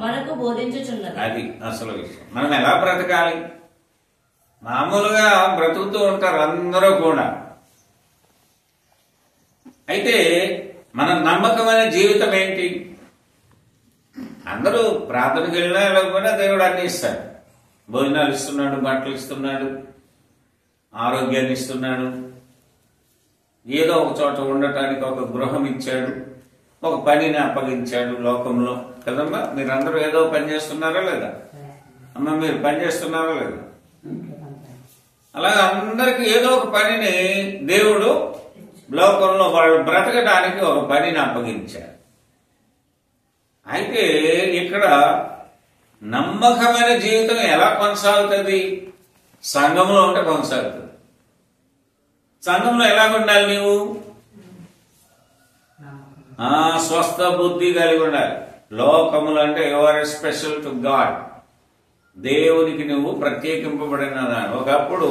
మనకు బోధించుచున్నది. అది అసలు విషయం. మనం ఎలా బ్రతకాలి? మామూలుగా బ్రతుకుతూ ఉంటారు అందరూ కూడా. అయితే మన నమ్మకమైన జీవితం ఏంటి? అందరూ ప్రార్థనకు వెళ్ళినా వెళ్ళకపోయినా దేవుడు అన్ని ఇస్తాడు. భోజనాలు ఇస్తున్నాడు, బట్టలు ఇస్తున్నాడు, ఆరోగ్యాన్ని ఇస్తున్నాడు, ఏదో ఒక చోట ఉండటానికి ఒక గృహం ఇచ్చాడు, ఒక పనిని అప్పగించాడు లోకంలో కదమ్మా. మీరందరూ ఏదో పని చేస్తున్నారా లేదా? అమ్మ మీరు పని చేస్తున్నారా లేదా? అలాగే అందరికి ఏదో ఒక పనిని దేవుడు లోకంలో వాళ్ళు బ్రతకడానికి ఒక పనిని అప్పగించాడు. అయితే ఇక్కడ నమ్మకమైన జీవితం ఎలా కొనసాగుతుంది? సంఘంలో ఉంటే కొనసాగుతుంది. సంఘంలో ఎలా ఉండాలి? నీవు స్వస్థ బుద్ధి కలిగి ఉండాలి. లోకములు అంటే యువర్ స్పెషల్ టు గాడ్. దేవునికి నువ్వు ప్రత్యేకింపబడిన. ఒకప్పుడు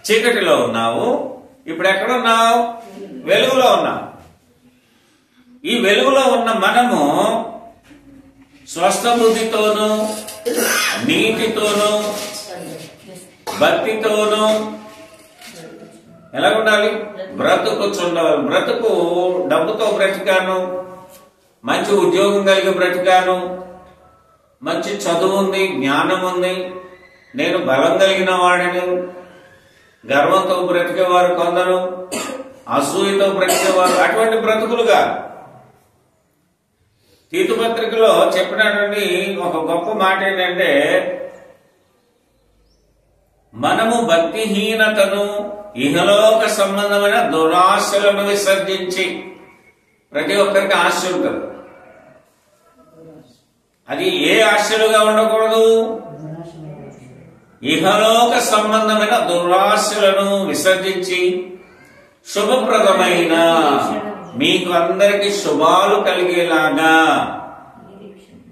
చీకటిలో ఉన్నావు, ఇప్పుడు ఎక్కడున్నావు? వెలుగులో ఉన్నావు. ఈ వెలుగులో ఉన్న మనము స్వస్థ బుద్ధితోనూ నీతితోనూ భక్తితోనూ ఎలా ఉండాలి? బ్రతుకుచుండాలి. బ్రతుకు డబ్బుతో బ్రతికాను, మంచి ఉద్యోగం కలిగి బ్రతికాను, మంచి చదువు ఉంది, జ్ఞానం ఉంది, నేను బలం కలిగిన వాడిని. గర్వంతో బ్రతికేవారు కొందరు, అసూయతో బ్రతికేవారు. అటువంటి బ్రతుకులుగా తీతు పత్రికలో చెప్పినటువంటి ఒక గొప్ప మాట ఏంటంటే, మనము భక్తిహీనతను ఇహలోక సంబంధమైన దురాశలను విసర్జించి. ప్రతి ఒక్కరికి ఆశ ఉంటుంది. అది ఏ ఆశలుగా ఉండకూడదు? ఇహలోక సంబంధమైన దురాశలను విసర్జించి శుభప్రదమైన మీకు అందరికి శుభాలు కలిగేలాగా,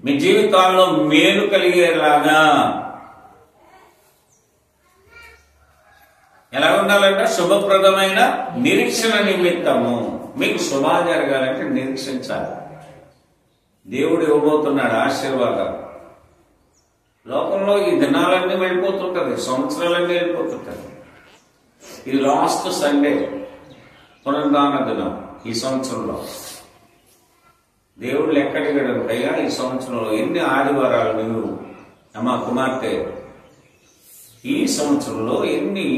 మీ జీవితాల్లో మేలు కలిగేలాగా ఎలా ఉండాలంటే శుభప్రదమైన నిరీక్షణ నిమిత్తము. మీకు శుభాలు జరగాలంటే నిరీక్షించాలి. దేవుడు ఇవ్వబోతున్నాడు ఆశీర్వాదాలు. లోకంలో ఈ దినాలన్నీ వెళ్ళిపోతుంటది, సంవత్సరాలన్నీ వెళ్ళిపోతుంటది. ఇది లాస్ట్ సండే, పునరుద్ధాన దినం. ఈ సంవత్సరంలో దేవుడు లెక్కడిగాడు అయ్యా, ఈ సంవత్సరంలో ఎన్ని ఆదివారాలు నువ్వు అమ్మా కుమార్తె ఈ సంవత్సరంలో ఎన్ని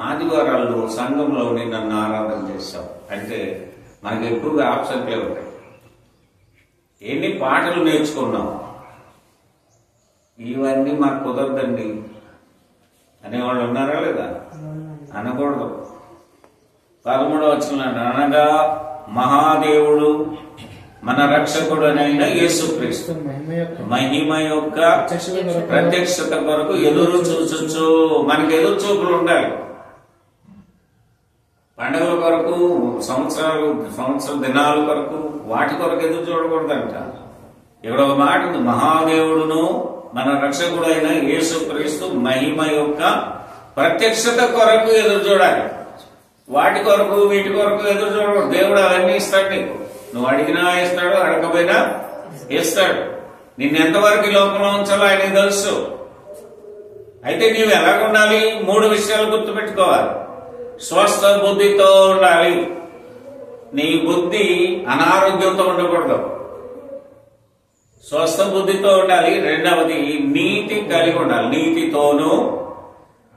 ఆదివారాలు సంఘంలో నన్ను ఆరాధన చేశావు అంటే మనకి ఎక్కువగా ఆప్షన్లే ఉంటాయి. ఎన్ని పాటలు నేర్చుకున్నావు? ఇవన్నీ మాకు కుదరదండి అనేవాళ్ళు ఉన్నారా లేదా? అనకూడదు. 13వ వచనం, అనగా మహాదేవుడు మన రక్షకుడనైన యేసుక్రీస్తు మహిమ యొక్క ప్రత్యక్షత కొరకు ఎదురు చూచు. మనకి ఎదురు చూపులు ఉండాలి. పండుగల కొరకు, సంవత్సర దినాల కొరకు, వాటి కొరకు ఎదురు చూడకూడదంట. ఇక్కడ ఒక మాట ఉంది, మహాదేవుడును మన రక్షకుడైన యేసుక్రీస్తు మహిమ యొక్క ప్రత్యక్షత కొరకు ఎదురు చూడాలి. వాటి కొరకు వీటి కొరకు ఎదురు చూడకూడదు. దేవుడు అవన్నీ ఇస్తాడు నీకు. నువ్వు అడిగినా ఇస్తాడు, అడగపోయినా ఇస్తాడు. నిన్నెంతవరకు ఈ లోకంలో ఉంచాలో ఆయనకి తెలుసు. అయితే నీవు ఎలాగుండాలి? 3 విషయాలు గుర్తుపెట్టుకోవాలి. స్వస్థ బుద్ధితో ఉండాలి. నీ బుద్ధి అనారోగ్యంతో ఉండకూడదు. స్వస్థ బుద్ధితో ఉండాలి. రెండవది నీతి కలిగి ఉండాలి, నీతితోనూ.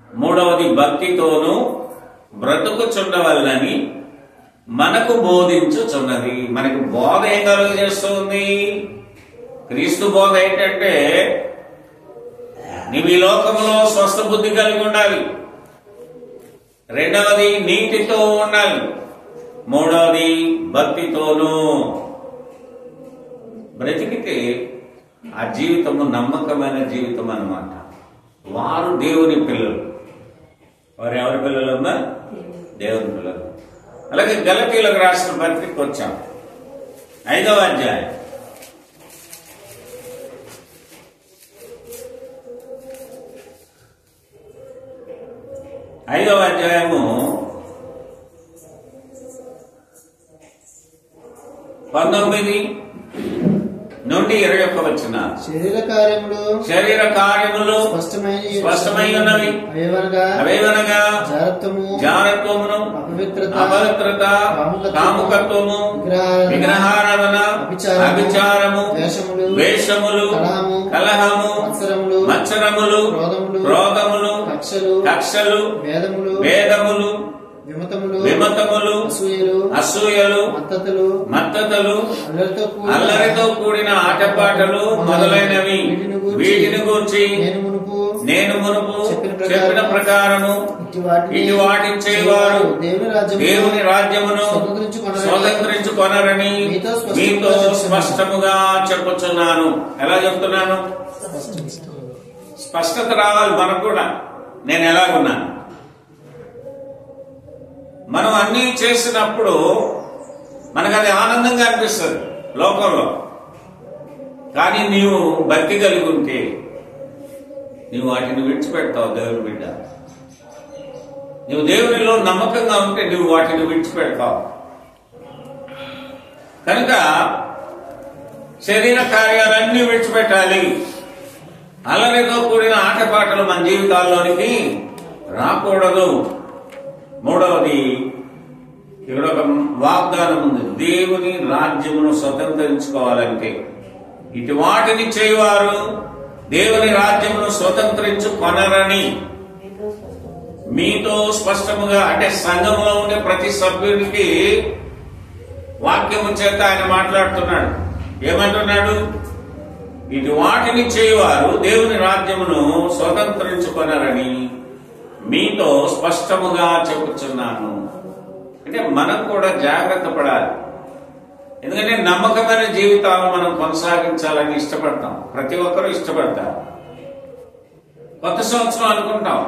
మూడవది భక్తితోనూ. బ్రతుకుచుండవలనని మనకు బోధించుచున్నది. మనకి బోధ ఏం కలుగజేస్తుంది? క్రీస్తు బోధ ఏంటంటే నీవు ఈ లోకంలో స్వస్థ బుద్ధి కలిగి ఉండాలి. రెండవది నీతితో ఉండాలి. మూడవది భక్తితోనూ బ్రతికితే ఆ జీవితము నమ్మకమైన జీవితం అన్నమాట. వారు దేవుని పిల్లలు. వారు ఎవరి పిల్లలమ్మా? దేవుని పిల్లలు. అలాగే గలతీయులకు రాసిన పత్రిక వచ్చాం. 5వ అధ్యాయం. 5వ అధ్యాయము 19 నుండి 21 వచ్చిన శరీర కార్యములు స్పష్టమైనవి. అవేవనగా జారత్వమును, అపవిత్రత, కాముకత్వము, విగ్రహారాధన, అభిచారము, ద్వేషములు, కలహము, మత్సరములు, క్రోధములు, కక్షలు, వేదములు, విమతములు, అసూయలు, మత్తతలు, అల్లరితో కూడిన ఆటపాటలు మొదలైనవి. వీటిని గూర్చి నేను మునుపు చెప్పిన ప్రకారము ఇటు వాటిని చేయవారు దేవుని రాజ్యమును స్వతంత్రించుకొనరని మీతో స్పష్టముగా చెప్పుచున్నాను. ఎలా చెప్తున్నాను? స్పష్టత రావాలి మనకు కూడా. నేను ఎలాగున్నాను? మనం అన్ని చేసినప్పుడు మనకు అది ఆనందంగా అనిపిస్తుంది లోకంలో. కానీ నీవు భక్తి కలిగి ఉంటే నీవు వాటిని విడిచిపెడతావు. దేవుని బిడ్డ, నువ్వు దేవునిలో నమ్మకంగా ఉంటే నువ్వు వాటిని విడిచిపెడతావు. కనుక శరీర కార్యాలన్నీ విడిచిపెట్టాలి. అల్లరితో కూడిన ఆటపాటలు మన జీవితాల్లోనికి రాకూడదు. మూడవది, ఇక్కడ ఒక వాగ్దానం ఉంది. దేవుని రాజ్యమును స్వతంత్రించుకోవాలంటే ఇటు వాటిని చేయవారు దేవుని రాజ్యమును స్వతంత్రించుకొనరని మీతో స్పష్టముగా, అంటే సంఘంలో ఉండే ప్రతి సభ్యునికి వాక్యము చేత ఆయన మాట్లాడుతున్నాడు. ఏమంటున్నాడు? ఇటు వాటిని చేయవారు దేవుని రాజ్యమును స్వతంత్రించుకొనరని మీతో స్పష్టముగా చెప్పుచున్నాను. అంటే మనం కూడా జాగ్రత్త పడాలి. ఎందుకంటే నమ్మకమైన జీవితాలను మనం కొనసాగించాలని ఇష్టపడతాం. ప్రతి ఒక్కరూ ఇష్టపడతారు. కొత్త సంవత్సరం అనుకుంటాం,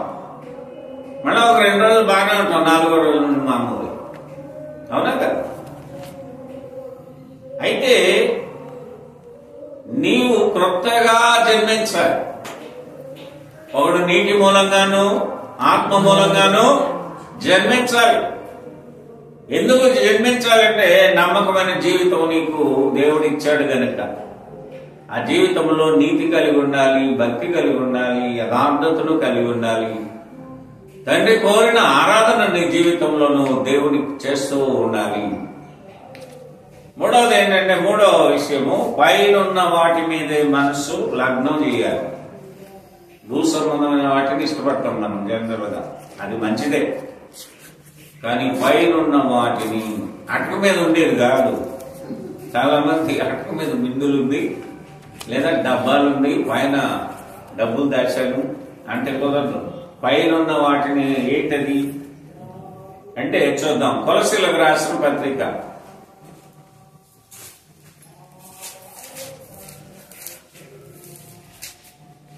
మళ్ళీ ఒక 2 రోజులు బాగానే ఉంటాం, 4వ రోజు నుండి మామూలు. అవునా కదా? అయితే నీవు క్రొత్తగా జన్మించాలి. ఒకడు నీటి మూలంగాను ఆత్మ మూలంగాను జన్మించాలి. ఎందుకు జన్మించాలంటే నమ్మకమైన జీవితం నీకు దేవుడు ఇచ్చాడు గనుక ఆ జీవితంలో నీతి కలిగి ఉండాలి, భక్తి కలిగి ఉండాలి, యథార్థతను కలిగి ఉండాలి. తండ్రి కోరిన ఆరాధన నీ జీవితంలోనూ దేవునికి చేస్తూ ఉండాలి. మూడవది ఏంటంటే, మూడవ విషయము, పైనున్న వాటి మీదే మనస్సు లగ్నం చేయాలి. భూ సంబంధమైన వాటిని ఇష్టపడతాం మనం జనరల్ గా, అది మంచిదే. కానీ పైనున్న వాటిని, అటక మీద ఉండేది కాదు. చాలా మంది అటక మీద బిందులుంది లేదా డబ్బాలుంది, పైన డబ్బులు దాచాను అంటే కుదరదు. పైనున్న వాటిని ఏంటది అంటే చూద్దాం. కొలసీలకు రాసిన పత్రిక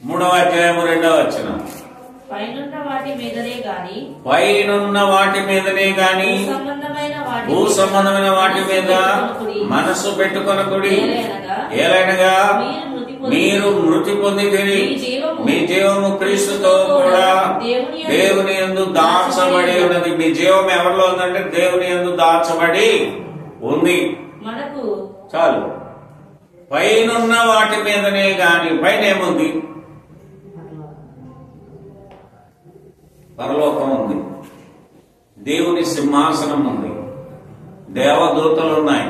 3వ అధ్యాయము 2వ వచనం. పైనున్న వాటి మీదనే గాని భూ సంబంధమైన వాటి మీద మనసు పెట్టుకొనకుడి. ఏలైనగా మీరు మృతి పొందితిరి, మీ జీవము క్రీస్తుతో కూడా దేవుని యందు దాచబడి ఉన్నది. మీ జీవం ఎవరిలో ఉందంటే దేవుని యందు దాచబడి ఉంది. చాలు. పైనున్న వాటి మీదనే గాని, పైన ఏముంది? పరలోకం ఉంది, దేవుని సింహాసనం ఉంది, దేవదూతలు ఉన్నాయి,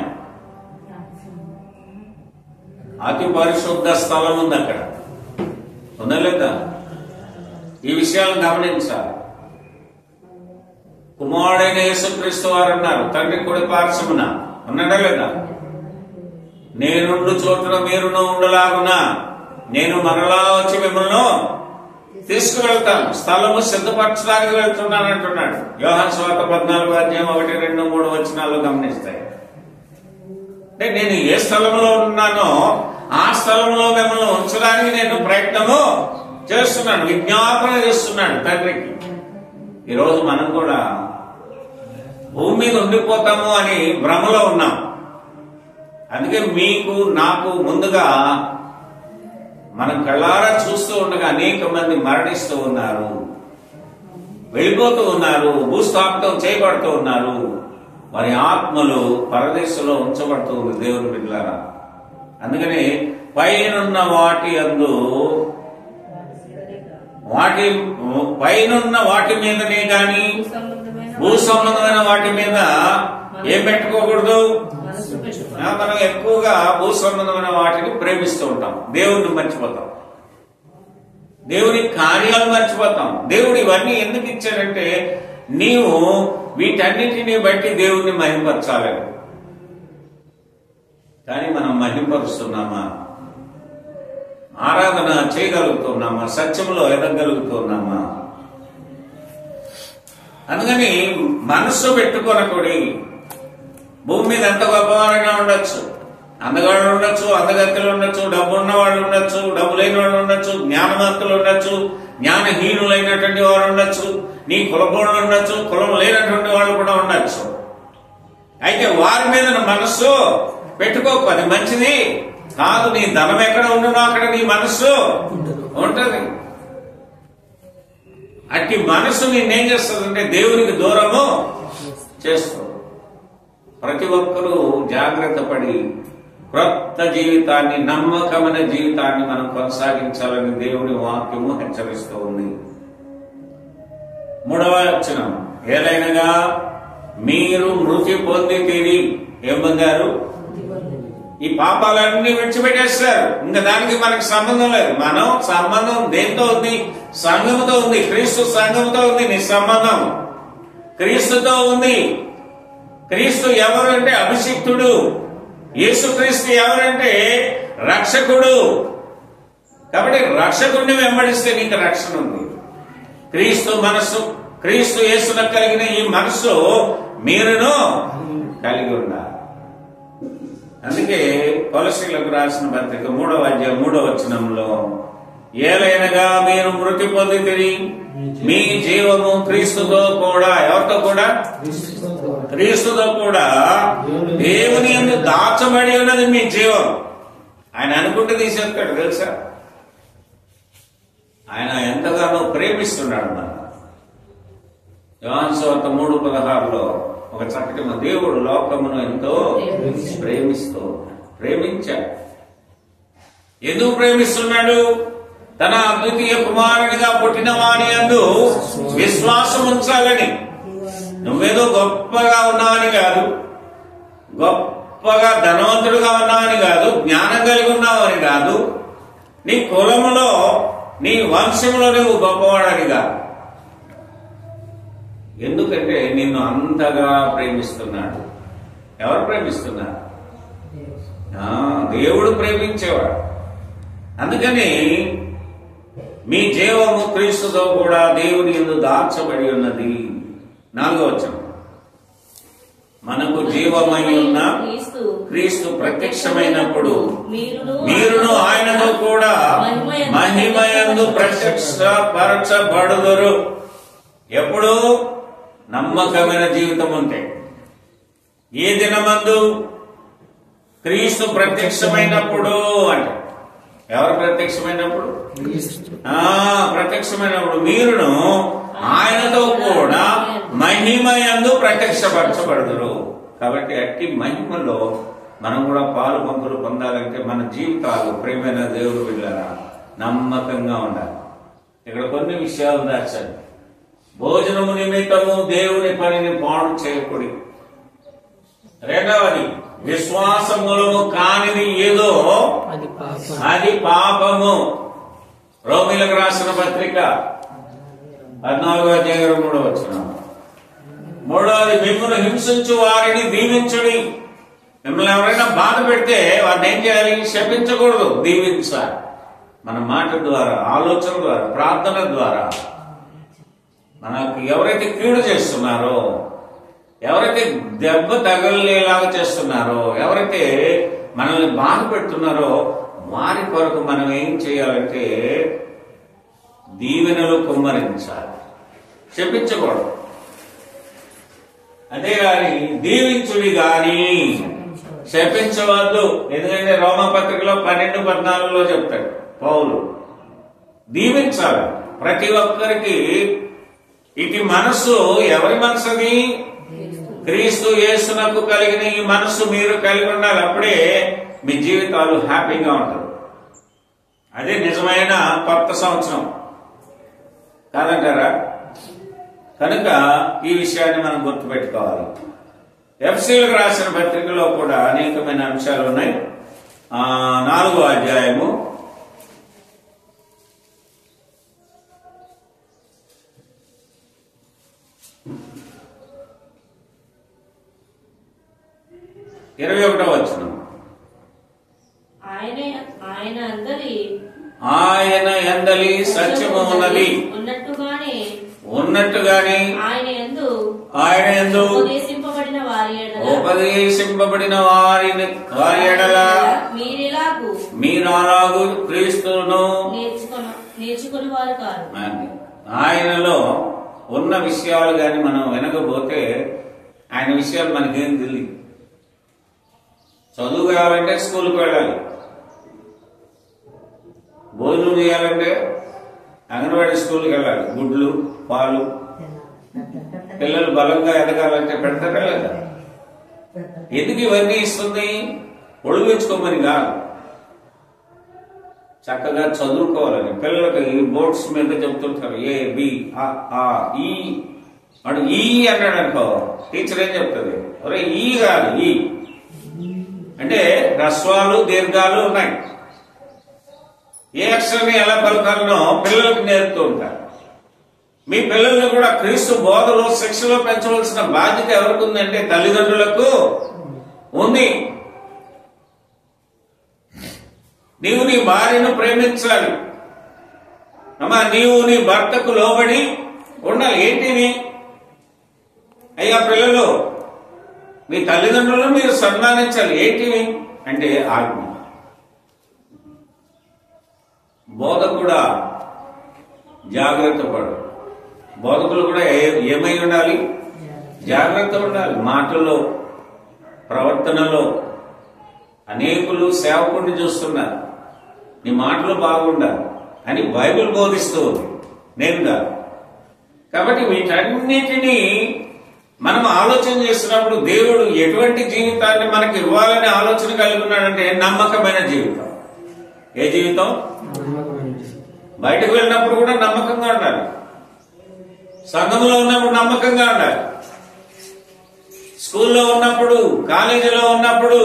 అతి పరిశుద్ధ స్థలం ఉంది. అక్కడ ఉందా లేదా? ఈ విషయాలను గమనించాలి. కుమారుడైన యేసుక్రీస్తు వారు అన్నారు, తండ్రి కుడి పార్శ్వమున ఉన్నాడా లేదా? నేనుండు చోటున మీరును ఉండలాగున నేను మరలా వచ్చి మిమ్మల్ని తీసుకువెళ్తాను, స్థలము సిద్ధపరచడానికి వెళ్తున్నాను అంటున్నాడు. యోహాను సువార్త 14:1, 2, 3 వచనాల్లో గమనిస్తాయి. అంటే నేను ఏ స్థలంలో ఉన్నానో ఆ స్థలంలో మిమ్మల్ని ఉంచడానికి నేను ప్రయత్నము చేస్తున్నాను, విజ్ఞాపన చేస్తున్నాడు తండ్రికి. ఈరోజు మనం కూడా భూమి మీద ఉండిపోతాము అని భ్రమలో ఉన్నాం. అందుకే మీకు నాకు ముందుగా మనం కళ్ళారా చూస్తూ ఉండగా అనేక మంది మరణిస్తూ ఉన్నారు, వెళ్ళిపోతూ ఉన్నారు, భూస్థాపితం చేయబడుతూ ఉన్నారు. వారి ఆత్మలు పరదేశంలో ఉంచబడుతూ ఉంది దేవుని బిడ్డలారా. అందుకని పైనున్న వాటి యందు పైనున్న వాటి మీదనే గాని భూ సంబంధమైన వాటి మీద ఏం పెట్టుకోకూడదు. మనం ఎక్కువగా భూ సంబంధమైన వాటిని ప్రేమిస్తూ ఉంటాం, దేవుడిని మర్చిపోతాం, దేవుని కార్యాలు మర్చిపోతాం. దేవుడు ఇవన్నీ ఎందుకు ఇచ్చాడంటే నీవు వీటన్నిటిని బట్టి దేవుడిని మహింపరచాలని. కానీ మనం మహింపరుస్తున్నామా? ఆరాధన చేయగలుగుతున్నామా? సత్యంలో ఎదగలుగుతున్నామా? అందుకని మనస్సు పెట్టుకొనకూడి. భూమి మీద ఎంత గొప్పవారైనా ఉండొచ్చు, అందగాళ్ళు ఉండొచ్చు, అందగత్తెలు ఉండొచ్చు, డబ్బు ఉన్న వాళ్ళు ఉండొచ్చు, డబ్బు లేని వాళ్ళు ఉండొచ్చు, జ్ఞానవంతులు ఉండొచ్చు, జ్ఞానహీనులైనటువంటి వారు ఉండొచ్చు, నీ కులపోళ్ళు ఉండొచ్చు, కులం లేనటువంటి వాళ్ళు కూడా ఉండొచ్చు. అయితే వారి మీద మనస్సు పెట్టుకోకు, అది మంచిది కాదు. నీ ధనం ఎక్కడ ఉండునో అక్కడ నీ మనస్సు ఉంటది. అట్టి మనస్సు నేనేం చేస్తుందంటే దేవునికి దూరము చేస్తుంది. ప్రతి ఒక్కరూ జాగ్రత్త పడి క్రొత్త జీవితాన్ని, నమ్మకమైన జీవితాన్ని మనం కొనసాగించాలని దేవుని వాక్యము హెచ్చరిస్తూ ఉంది. 3వ వచనం, ఏలైనగా మీరు మృతి పొందితిరి. ఏం పొందారు? ఈ పాపాలన్నీ విడిచిపెట్టేస్తారు. ఇంకా దానికి మనకు సంబంధం లేదు. మనం సంబంధం దేంతో ఉంది? సంఘముతో ఉంది. క్రీస్తు సంఘముతో ఉంది. నీ సంబంధం క్రీస్తుతో ఉంది. క్రీస్తు ఎవరు అంటే అభిషిక్తుడు. యేసుక్రీస్తు ఎవరంటే రక్షకుడు. కాబట్టి రక్షకుడిని వెంబడిస్తే నీకు రక్షణ ఉంది. క్రీస్తు మనస్సు, క్రీస్తు యేసునకు కలిగిన ఈ మనస్సు మీరును కలిగి ఉండాలి. అందుకే కొలసీలకు రాసిన పత్రిక 3వ అధ్యాయం 3వ వచనంలో, ఏలైనగా మీరు మృతి పొందితిరి, మీ జీవము క్రీస్తుతో కూడా, ఎవరితో కూడా? క్రీస్తుతో కూడా దేవుని యందు దాచబడి ఉన్నది మీ జీవం. ఆయన అనుకుంటే తీసేస్తాడు తెలుసా? ఆయన ఎంతగానో ప్రేమిస్తున్నాడు మన. యోహాను సువార్త 3:16లో ఒక చక్కటి దేవుడు లోకమును ఎంతో ప్రేమించాడు. ఎందుకు ప్రేమిస్తున్నాడు? తన అద్వితీయ కుమారునిగా పుట్టిన వాని యందు విశ్వాసం ఉంచాలని. నువ్వేదో గొప్పగా ఉన్నావని కాదు, గొప్పగా ధనవంతుడుగా ఉన్నావని కాదు, జ్ఞానం కలిగి ఉన్నావని కాదు, నీ కులములో నీ వంశంలో నువ్వు గొప్పవాడని కాదు. ఎందుకంటే నిన్ను అంతగా ప్రేమిస్తున్నాడు. ఎవరు ప్రేమిస్తున్నారు? దేవుడు ప్రేమించేవాడు. అందుకని మీ జీవము క్రీస్తుతో కూడా దేవుని యందు దాచబడి ఉన్నది. 4వ వచనం, మనకు జీవమై ఉన్న క్రీస్తు ప్రత్యక్షమైనప్పుడు మీరును ఆయనతో కూడా మహిమయందు ప్రత్యక్షపరచబడుదురు. ఎప్పుడు? నమ్మకమైన జీవితం ఉంటే. ఏ దినమందు? క్రీస్తు ప్రత్యక్షమైనప్పుడు. అంటే ఎవరు ప్రత్యక్షమైనప్పుడు? ప్రత్యక్షమైనప్పుడు మీరును ఆయనతో కూడా మహిమయందు ప్రత్యక్షపరచబడుదురు. కాబట్టి అట్టి మహిమలో మనం కూడా పాలు పంపులు పొందాలంటే మన జీవితాలు ప్రేమైన దేవుడు బిడ్డలారా నమ్మకంగా ఉండాలి. ఇక్కడ కొన్ని విషయాలు దాచాలి. భోజనము నిమిత్తము దేవుని పనిని పాడు చేయకూడదు. రెండవది, విశ్వాసములము కానిది ఏదో అది పాపము. రోమీలకు రాసిన పత్రిక 14వ అధ్యాయం 3వ వచనం, మూడవది మిమ్మల్ని హింసించు వారిని దీవించుడి. మిమ్మల్ని ఎవరైనా బాధ పెడితే వారిని ఏం చేయాలి? శపించకూడదు, దీవించాలి. మన మాట ద్వారా, ఆలోచన ద్వారా, ప్రార్థన ద్వారా. మనకు ఎవరైతే కీడు చేస్తున్నారో, ఎవరైతే దెబ్బ తగలేలాగా చేస్తున్నారో, ఎవరైతే మనల్ని బాధ పెడుతున్నారో వారి కొరకు మనం ఏం చేయాలంటే దీవెనలు కుమ్మరించాలి, శపించకూడదు. అంతేగాని దీవించుడి గాని శపించవద్దు. ఎందుకంటే రోమపత్రికలో 12:14 చెప్తాడు పౌలు, దీవించాలి. ప్రతి ఒక్కరికి ఇటు మనస్సు, ఎవరి మనసు అది? క్రీస్తు యేసునకు కలిగిన ఈ మనస్సు మీరు కలిగి ఉండాలి. అప్పుడే మీ జీవితాలు హ్యాపీగా ఉంటారు. అదే నిజమైన కొత్త సంవత్సరం కాదంటారా? కనుక ఈ విషయాన్ని మనం గుర్తుపెట్టుకోవాలి. ఎఫ్సీలకు రాసిన పత్రికలో కూడా అనేకమైన అంశాలు ఉన్నాయి. 4వ అధ్యాయము 21వ వచనం. ఆయన యందలి సత్యము ఉన్నది, ఉన్నట్టుగానే ఆయన యందు ఉపదేశింపబడిన వారి ఎడల మీరాగు క్రీస్తును నేర్చుకుని వారు కాదు. ఆయనలో ఉన్న విషయాలు గాని మనం వినకపోతే ఆయన విషయాలు మనకేం తెలియదు. చదువు కావాలంటే స్కూల్కి వెళ్ళాలి, భోజనం చేయాలంటే అంగన్వాడీ స్కూల్కి వెళ్ళాలి, గుడ్లు పాలు. పిల్లలు బలంగా ఎదగాలంటే పెడతారా లేదా? ఎందుకు ఇవన్నీ ఇస్తుంది? ఒడిపించుకోమని కాదు, చక్కగా చదువుకోవాలని. పిల్లలకి బోర్డ్స్ మీద చెప్తుంటారు ఏ బి ఈ వాడు ఈ అన్నాడు అనుకో, టీచర్ ఏం చెప్తుంది? అరే ఈ కాదు, ఈ అంటే హ్రస్వాలు దీర్ఘాలు ఉన్నాయి. ఏ అక్షరాన్ని ఎలా పలకాలనో పిల్లలకు నేర్పుతూ ఉంటారు. మీ పిల్లల్ని కూడా క్రీస్తు బోధలో, శిక్షలో పెంచవలసిన బాధ్యత ఎవరికి ఉందంటే తల్లిదండ్రులకు ఉంది. నీవు నీ భార్యను ప్రేమించాలి అమ్మా, నీవు నీ భర్తకు లోబడి ఉండాలి. ఏంటిది? అయ్యా పిల్లలు, మీ తల్లిదండ్రులను మీరు సన్మానించాలి. ఏంటివి అంటే ఆజ్ఞ. బోధకుడా జాగ్రత్త పడు. బోధకులు కూడా ఏమై ఉండాలి? జాగ్రత్త ఉండాలి. మాటల్లో, ప్రవర్తనలో. అనేకులు సేవకుడిని చూస్తున్నారు, నీ మాటలు బాగుండాలి అని బైబిల్ బోధిస్తూ ఉంది, నేను కాదు. కాబట్టి వీటన్నిటినీ మనం ఆలోచన చేస్తున్నప్పుడు దేవుడు ఎటువంటి జీవితాన్ని మనకి ఇవ్వాలనే ఆలోచన కలిగి ఉన్నాడంటే నమ్మకమైన జీవితం. ఏ జీవితం? బయటకు వెళ్ళినప్పుడు కూడా నమ్మకంగా ఉండాలి, సంఘంలో ఉన్నప్పుడు నమ్మకంగా ఉండాలి, స్కూల్లో ఉన్నప్పుడు, కాలేజీలో ఉన్నప్పుడు,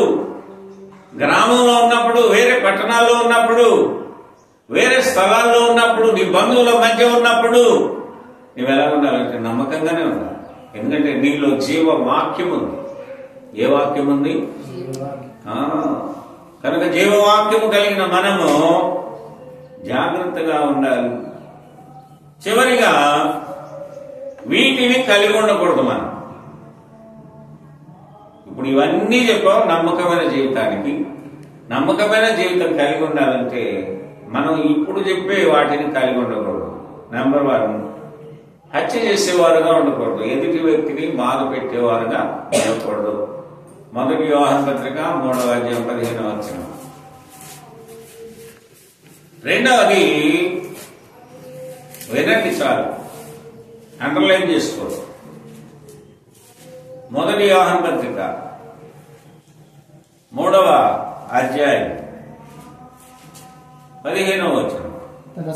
గ్రామంలో ఉన్నప్పుడు, వేరే పట్టణాల్లో ఉన్నప్పుడు, వేరే స్థలాల్లో ఉన్నప్పుడు, నీ బంధువుల మధ్య ఉన్నప్పుడు నువ్వు ఎలా ఉండాలంటే నమ్మకంగానే ఉండాలి. ఎందుకంటే నీలో జీవ వాక్యం ఉంది. ఏ వాక్యం ఉంది? కనుక జీవవాక్యము కలిగిన మనము జాగ్రత్తగా ఉండాలి. చివరిగా వీటిని కలిగి ఉండకూడదు మనం. ఇప్పుడు ఇవన్నీ చెప్పాం నమ్మకమైన జీవితానికి. నమ్మకమైన జీవితం కలిగి ఉండాలంటే మనం ఇప్పుడు చెప్పే వాటిని కలిగి ఉండకూడదు. నెంబర్ 1, హత్య చేసేవారుగా ఉండకూడదు. ఎదుటి వ్యక్తిని బాధ పెట్టేవారుగా ఉండకూడదు. 1 యోహాను పత్రిక 3వ అధ్యాయం 15వ వచనం. రెండవది వినండి చాలు, అండర్లైన్ చేసుకోరు. 1 యోహాను పత్రిక 3వ అధ్యాయం 15వ వచనం. తన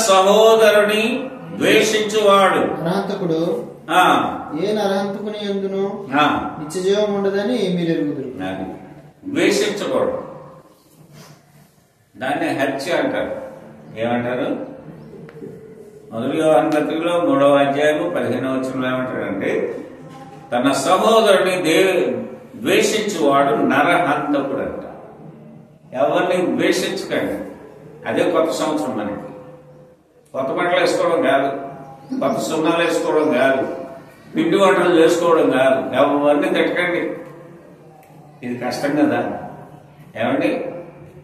సహోదరుని ద్వేషించువాడు నరహంతకుడు. ఏ నరహంతకుని యందును నిత్యజీవం ఉండదని మీరు ఎరుగుదురు. ద్వేషించకూడదు, దాన్ని హత్య అంటారు. ఏమంటారు? మొదటి యోహాను పత్రికలో 3వ అధ్యాయము 15వ వచనంలో ఏమంటాడంటే, తన సహోదరుని ద్వేషించువాడు నరహంతకుడు అంట. ఎవరిని ద్వేషించకండి. అదే కొత్త సంవత్సరం. మనకి కొత్త బట్టలు వేసుకోవడం కాదు, కొత్త సున్నాలు వేసుకోవడం కాదు, పిండి వంటలు చేసుకోవడం కాదు, ఎవరిని తిట్టకండి. ఇది కష్టం కదా, ఏమండి?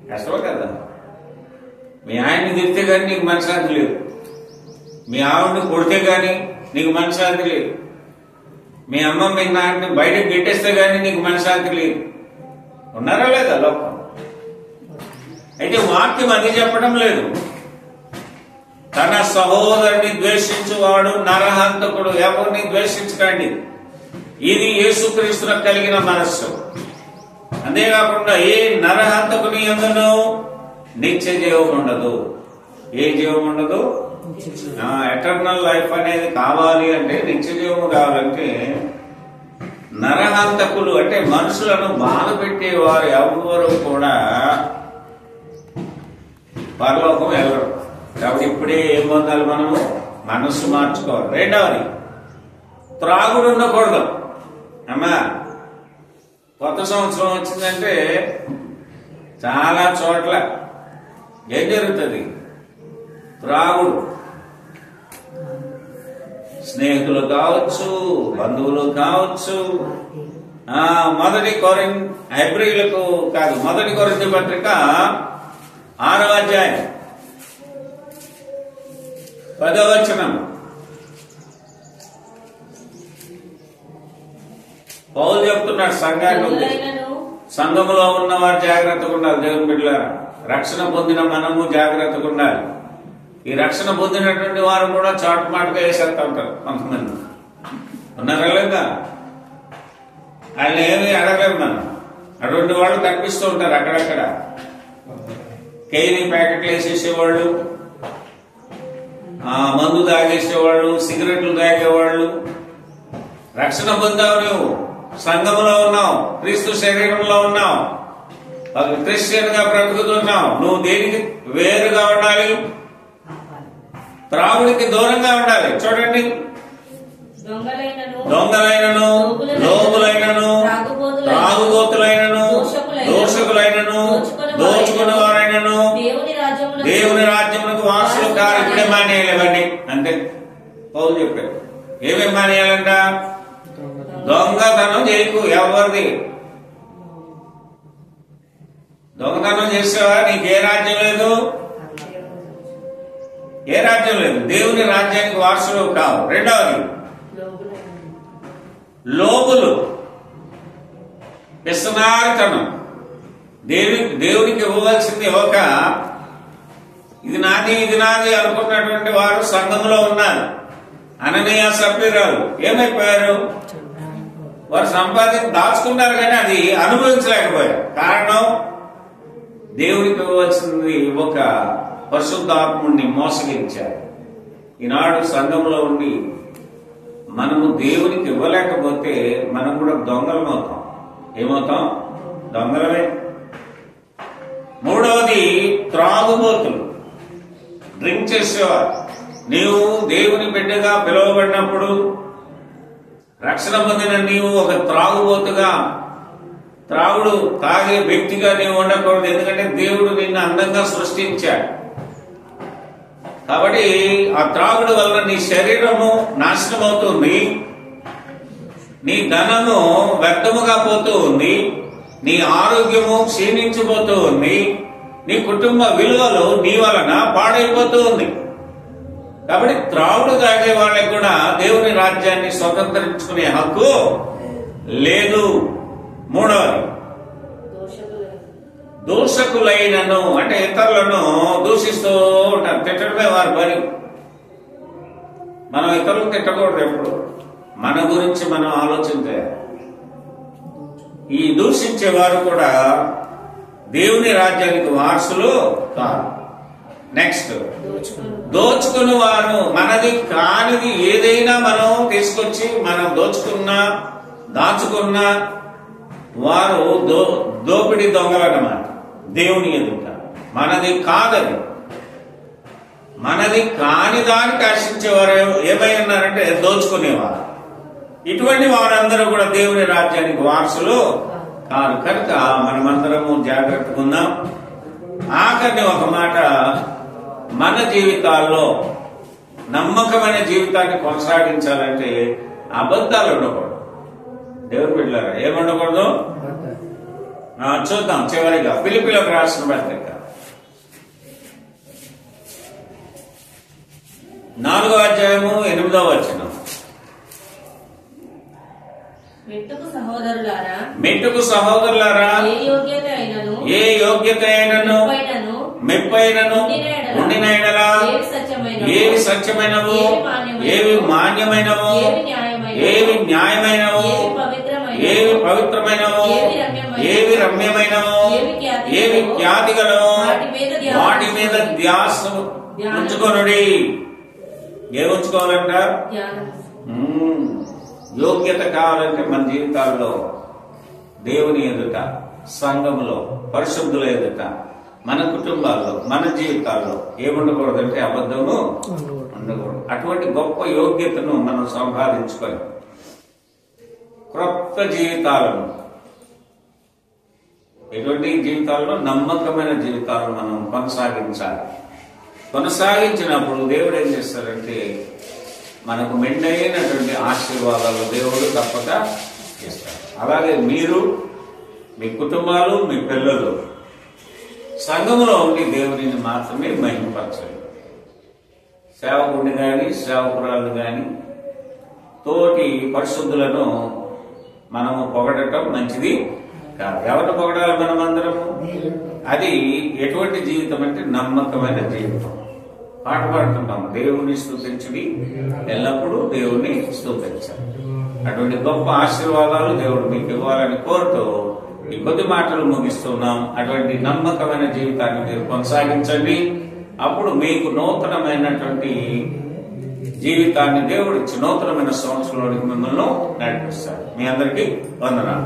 కష్టమే కదా. మీ ఆయన్ని తిడితే కానీ నీకు మనశ్శాంతి లేదు, మీ ఆవిడని కొడితే కానీ నీకు మనశ్శాంతి లేదు, మీ అమ్మ మీ నాన్నని బయటకు గెట్టేస్తే కానీ నీకు మనశ్శాంతి లేదు. ఉన్నారా లేదా లోకం? అయితే వాక్యం అది చెప్పడం లేదు. తన సహోదరుని ద్వేషించువాడు నరహంతకుడు. ఎవరిని ద్వేషించకండి. ఇది యేసుక్రీస్తులకు కలిగిన మనస్సు. అంతేకాకుండా ఏ నరహంతకుని యందును నిత్య జీవం ఉండదు. ఏ జీవం ఉండదు? ఎటర్నల్ లైఫ్ అనేది కావాలి అంటే, నిత్య జీవము కావాలంటే, నరహంతకులు అంటే మనుషులను బాధ పెట్టేవారు ఎవరు కూడా పరలోకం వెళ్ళరు. కాబట్టి ఇప్పుడే ఏం పొందాలి? మనము మనస్సు మార్చుకోవాలి. రెండవది, త్రాగుడు ఉండకూడదు. అమ్మా, కొత్త సంవత్సరం వచ్చిందంటే చాలా చోట్ల ఏం జరుగుతుంది? త్రాగుడు. స్నేహితులు కావచ్చు, బంధువులు కావచ్చు. హెబ్రీయులకు కాదు, మొదటి కొరింథీ పత్రిక 6వ అధ్యాయం 10వ వచనం. పౌలు చెప్తున్నాడు సంఘానికి, సంఘములో ఉన్నవారు జాగ్రత్తగా ఉండాలి. దేవుని బిడ్డలారా, రక్షణ పొందిన మనము జాగ్రత్తగా ఉండాలి. ఈ రక్షణ పొందినటువంటి వారు కూడా చాటుమాటుగా వేసేస్తా ఉంటారు కొంతమంది. ఉన్నారా లేదా? ఆయన ఏమి అడగలేదు. మనం అటువంటి వాళ్ళు కనిపిస్తూ ఉంటారు అక్కడక్కడ. కేజీ ప్యాకెట్లు వేసేసేవాళ్ళు, మందు తాగేసేవాళ్ళు, సిగరెట్లు తాగేవాళ్ళు. రక్షణ పొందావు, నువ్వు సంఘంలో ఉన్నావు, క్రీస్తు శరీరంలో ఉన్నావు, క్రిస్టియన్ గా బ్రతుకుతున్నావు. నువ్వు దేనికి వేరుగా ఉండాలి? త్రాగుడికి దూరంగా ఉండాలి. చూడండి, దొంగలైనను, లోబులైనను, త్రాగుబోతులైనను, దోషకులైనను, దోచుకున్న వారైనను దేవుని రాజ్యమునకు వారసులు కారు. ఇప్పుడే మానేయాలి అంతే. పౌలు చెప్పారు. ఏమేమి మానేయాలంట? దొంగతనం చేయకు. ఎవరిది? దొంగతనం చేసేవా? నీకు ఏ రాజ్యం లేదు, ఏ రాజ్యం లేదు. దేవుని రాజ్యానికి వారసులు కావు. రెండవది, లోబులు, పిసనారితనం. దేవునికి ఇవ్వవలసింది ఒక, ఇది నాది ఇది నాది అనుకున్నటువంటి వారు సంఘంలో ఉన్నారు. అననీయ సభ్యురాలు ఏమైపోయారు? వారు సంపాదించి దాచుకున్నారు కానీ అది అనుభవించలేకపోయారు. కారణం, దేవునికి ఇవ్వవలసింది ఒక పరిశుద్ధాత్ముడిని మోసగించారు. ఈనాడు సంఘంలో ఉండి మనము దేవునికి ఇవ్వలేకపోతే మనం కూడా దొంగలం అవుతాం. ఏమవుతాం? దొంగలమే. మూడవది, త్రాగుబోతులు, డ్రింక్ చేసేవారు. నీవు దేవుని బిడ్డగా పిలువబడినప్పుడు, రక్షణ పొందిన నీవు ఒక త్రాగుబోతుగా, త్రాగుడు తాగే వ్యక్తిగా నీవు ఉండకూడదు. ఎందుకంటే దేవుడు నిన్ను అందంగా సృష్టించాడు. కాబట్టి ఆ త్రాగుడు వలన నీ శరీరము నాశనం అవుతుంది, నీ ధనము వ్యర్థముగా పోతూ ఉంది, నీ ఆరోగ్యము క్షీణించిపోతూ ఉంది, నీ కుటుంబ విలువలు నీ వలన పాడైపోతూ ఉంది. కాబట్టి త్రాగుడు తాగే వాళ్ళకి కూడా దేవుని రాజ్యాన్ని స్వతంత్రించుకునే హక్కు లేదు. మూడవది, దూషకులైనను అంటే ఇతరులను దూషిస్తూ ఉంటారు. తిట్టడమే వారి పని. మనం ఇతరులను తిట్టకూడదు. ఎప్పుడు మన గురించి మనం ఆలోచించే. ఈ దూషించేవారు కూడా దేవుని రాజ్యానికి వారసులు కాదు. నెక్స్ట్, దోచుకుని వారు. మనది కానిది ఏదైనా మనం తీసుకొచ్చి మనం దోచుకున్నా దాచుకున్నా వారు దోపిడీ దొంగలన్నమాట. దేవుని ఎదుట మనది కాదని. మనది కాని దానికి ఆశించేవారు ఏమై ఉన్నారంటే దోచుకునేవారు. ఇటువంటి వారందరూ కూడా దేవుని రాజ్యానికి వారసులు కాదు. కనుక మనమందరము జాగ్రత్తగా ఉందాం. ఆఖరిని ఒక మాట, మన జీవితాల్లో నమ్మకమైన జీవితాన్ని కొనసాగించాలంటే అబద్ధాలు ఉండకూడదు. దేవుని బిడ్డలారా, ఏముండకూడదు? చూద్దాం చివరిగా ఫిలిప్పీయులకు రాసిన పత్రిక 4వ అధ్యాయము 8వ వచనం. మెట్టుకు సహోదరులారా, ఏ యోగ్యత అయినను మెప్పైనను ఉండిన ఎడల ఏవి సత్యమైనవో, ఏవి మాన్యమైనవో, ఏవి న్యాయమైనవో, ఏవి పవిత్రమైనవో, ఏవి రమ్యమైనవో, ఏవి ఖ్యాతి గలవో వాటి మీద ధ్యాస ఉంచుకొనుడి. ఏముంచుకోవాలంట? యోగ్యత కావాలంటే మన జీవితాల్లో దేవుని ఎదుట, సంఘంలో, పరిశుద్ధుల ఎదుట, మన కుటుంబాల్లో, మన జీవితాల్లో ఏముండకూడదంటే అబద్ధము ఉండకూడదు. అటువంటి గొప్ప యోగ్యతను మనం సంపాదించుకొని క్రొత్త జీవితాలను, ఎటువంటి జీవితాలను, నమ్మకమైన జీవితాలను మనం కొనసాగించాలి. కొనసాగించినప్పుడు దేవుడు ఏం చేస్తారంటే మనకు మెండైనటువంటి ఆశీర్వాదాలు దేవుడు తప్పక ఇస్తారు. అలాగే మీరు, మీ కుటుంబాలు, మీ పిల్లలు సంఘములో ఉండి దేవుడిని మాత్రమే మహిమపరచండి. సేవకుడిని కానీ, సేవకురాలు కానీ, తోటి పరిశుద్ధులను మనము పొగడటం మంచిది కాదు. ఎవరిని పొగడాలి? మనమందరము. అది ఎటువంటి జీవితం అంటే నమ్మకమైన జీవితం. పాట పాడుతున్నాం, దేవుని స్తుతించుడి, ఎల్లప్పుడూ దేవుణ్ణి స్తుతించాలి. అటువంటి గొప్ప ఆశీర్వాదాలు దేవుడు మీకు ఇవ్వాలని కోరుతూ ఈ కొద్ది మాటలు ముగిస్తున్నాం. అటువంటి నమ్మకమైన జీవితాన్ని మీరు కొనసాగించండి. అప్పుడు మీకు నూతనమైనటువంటి జీవితాన్ని దేవుడు ఇచ్చి నూతనమైన సంవత్సరంలోనికి మిమ్మల్ని నడిపిస్తాడు. మీ అందరికీ వందనాలు.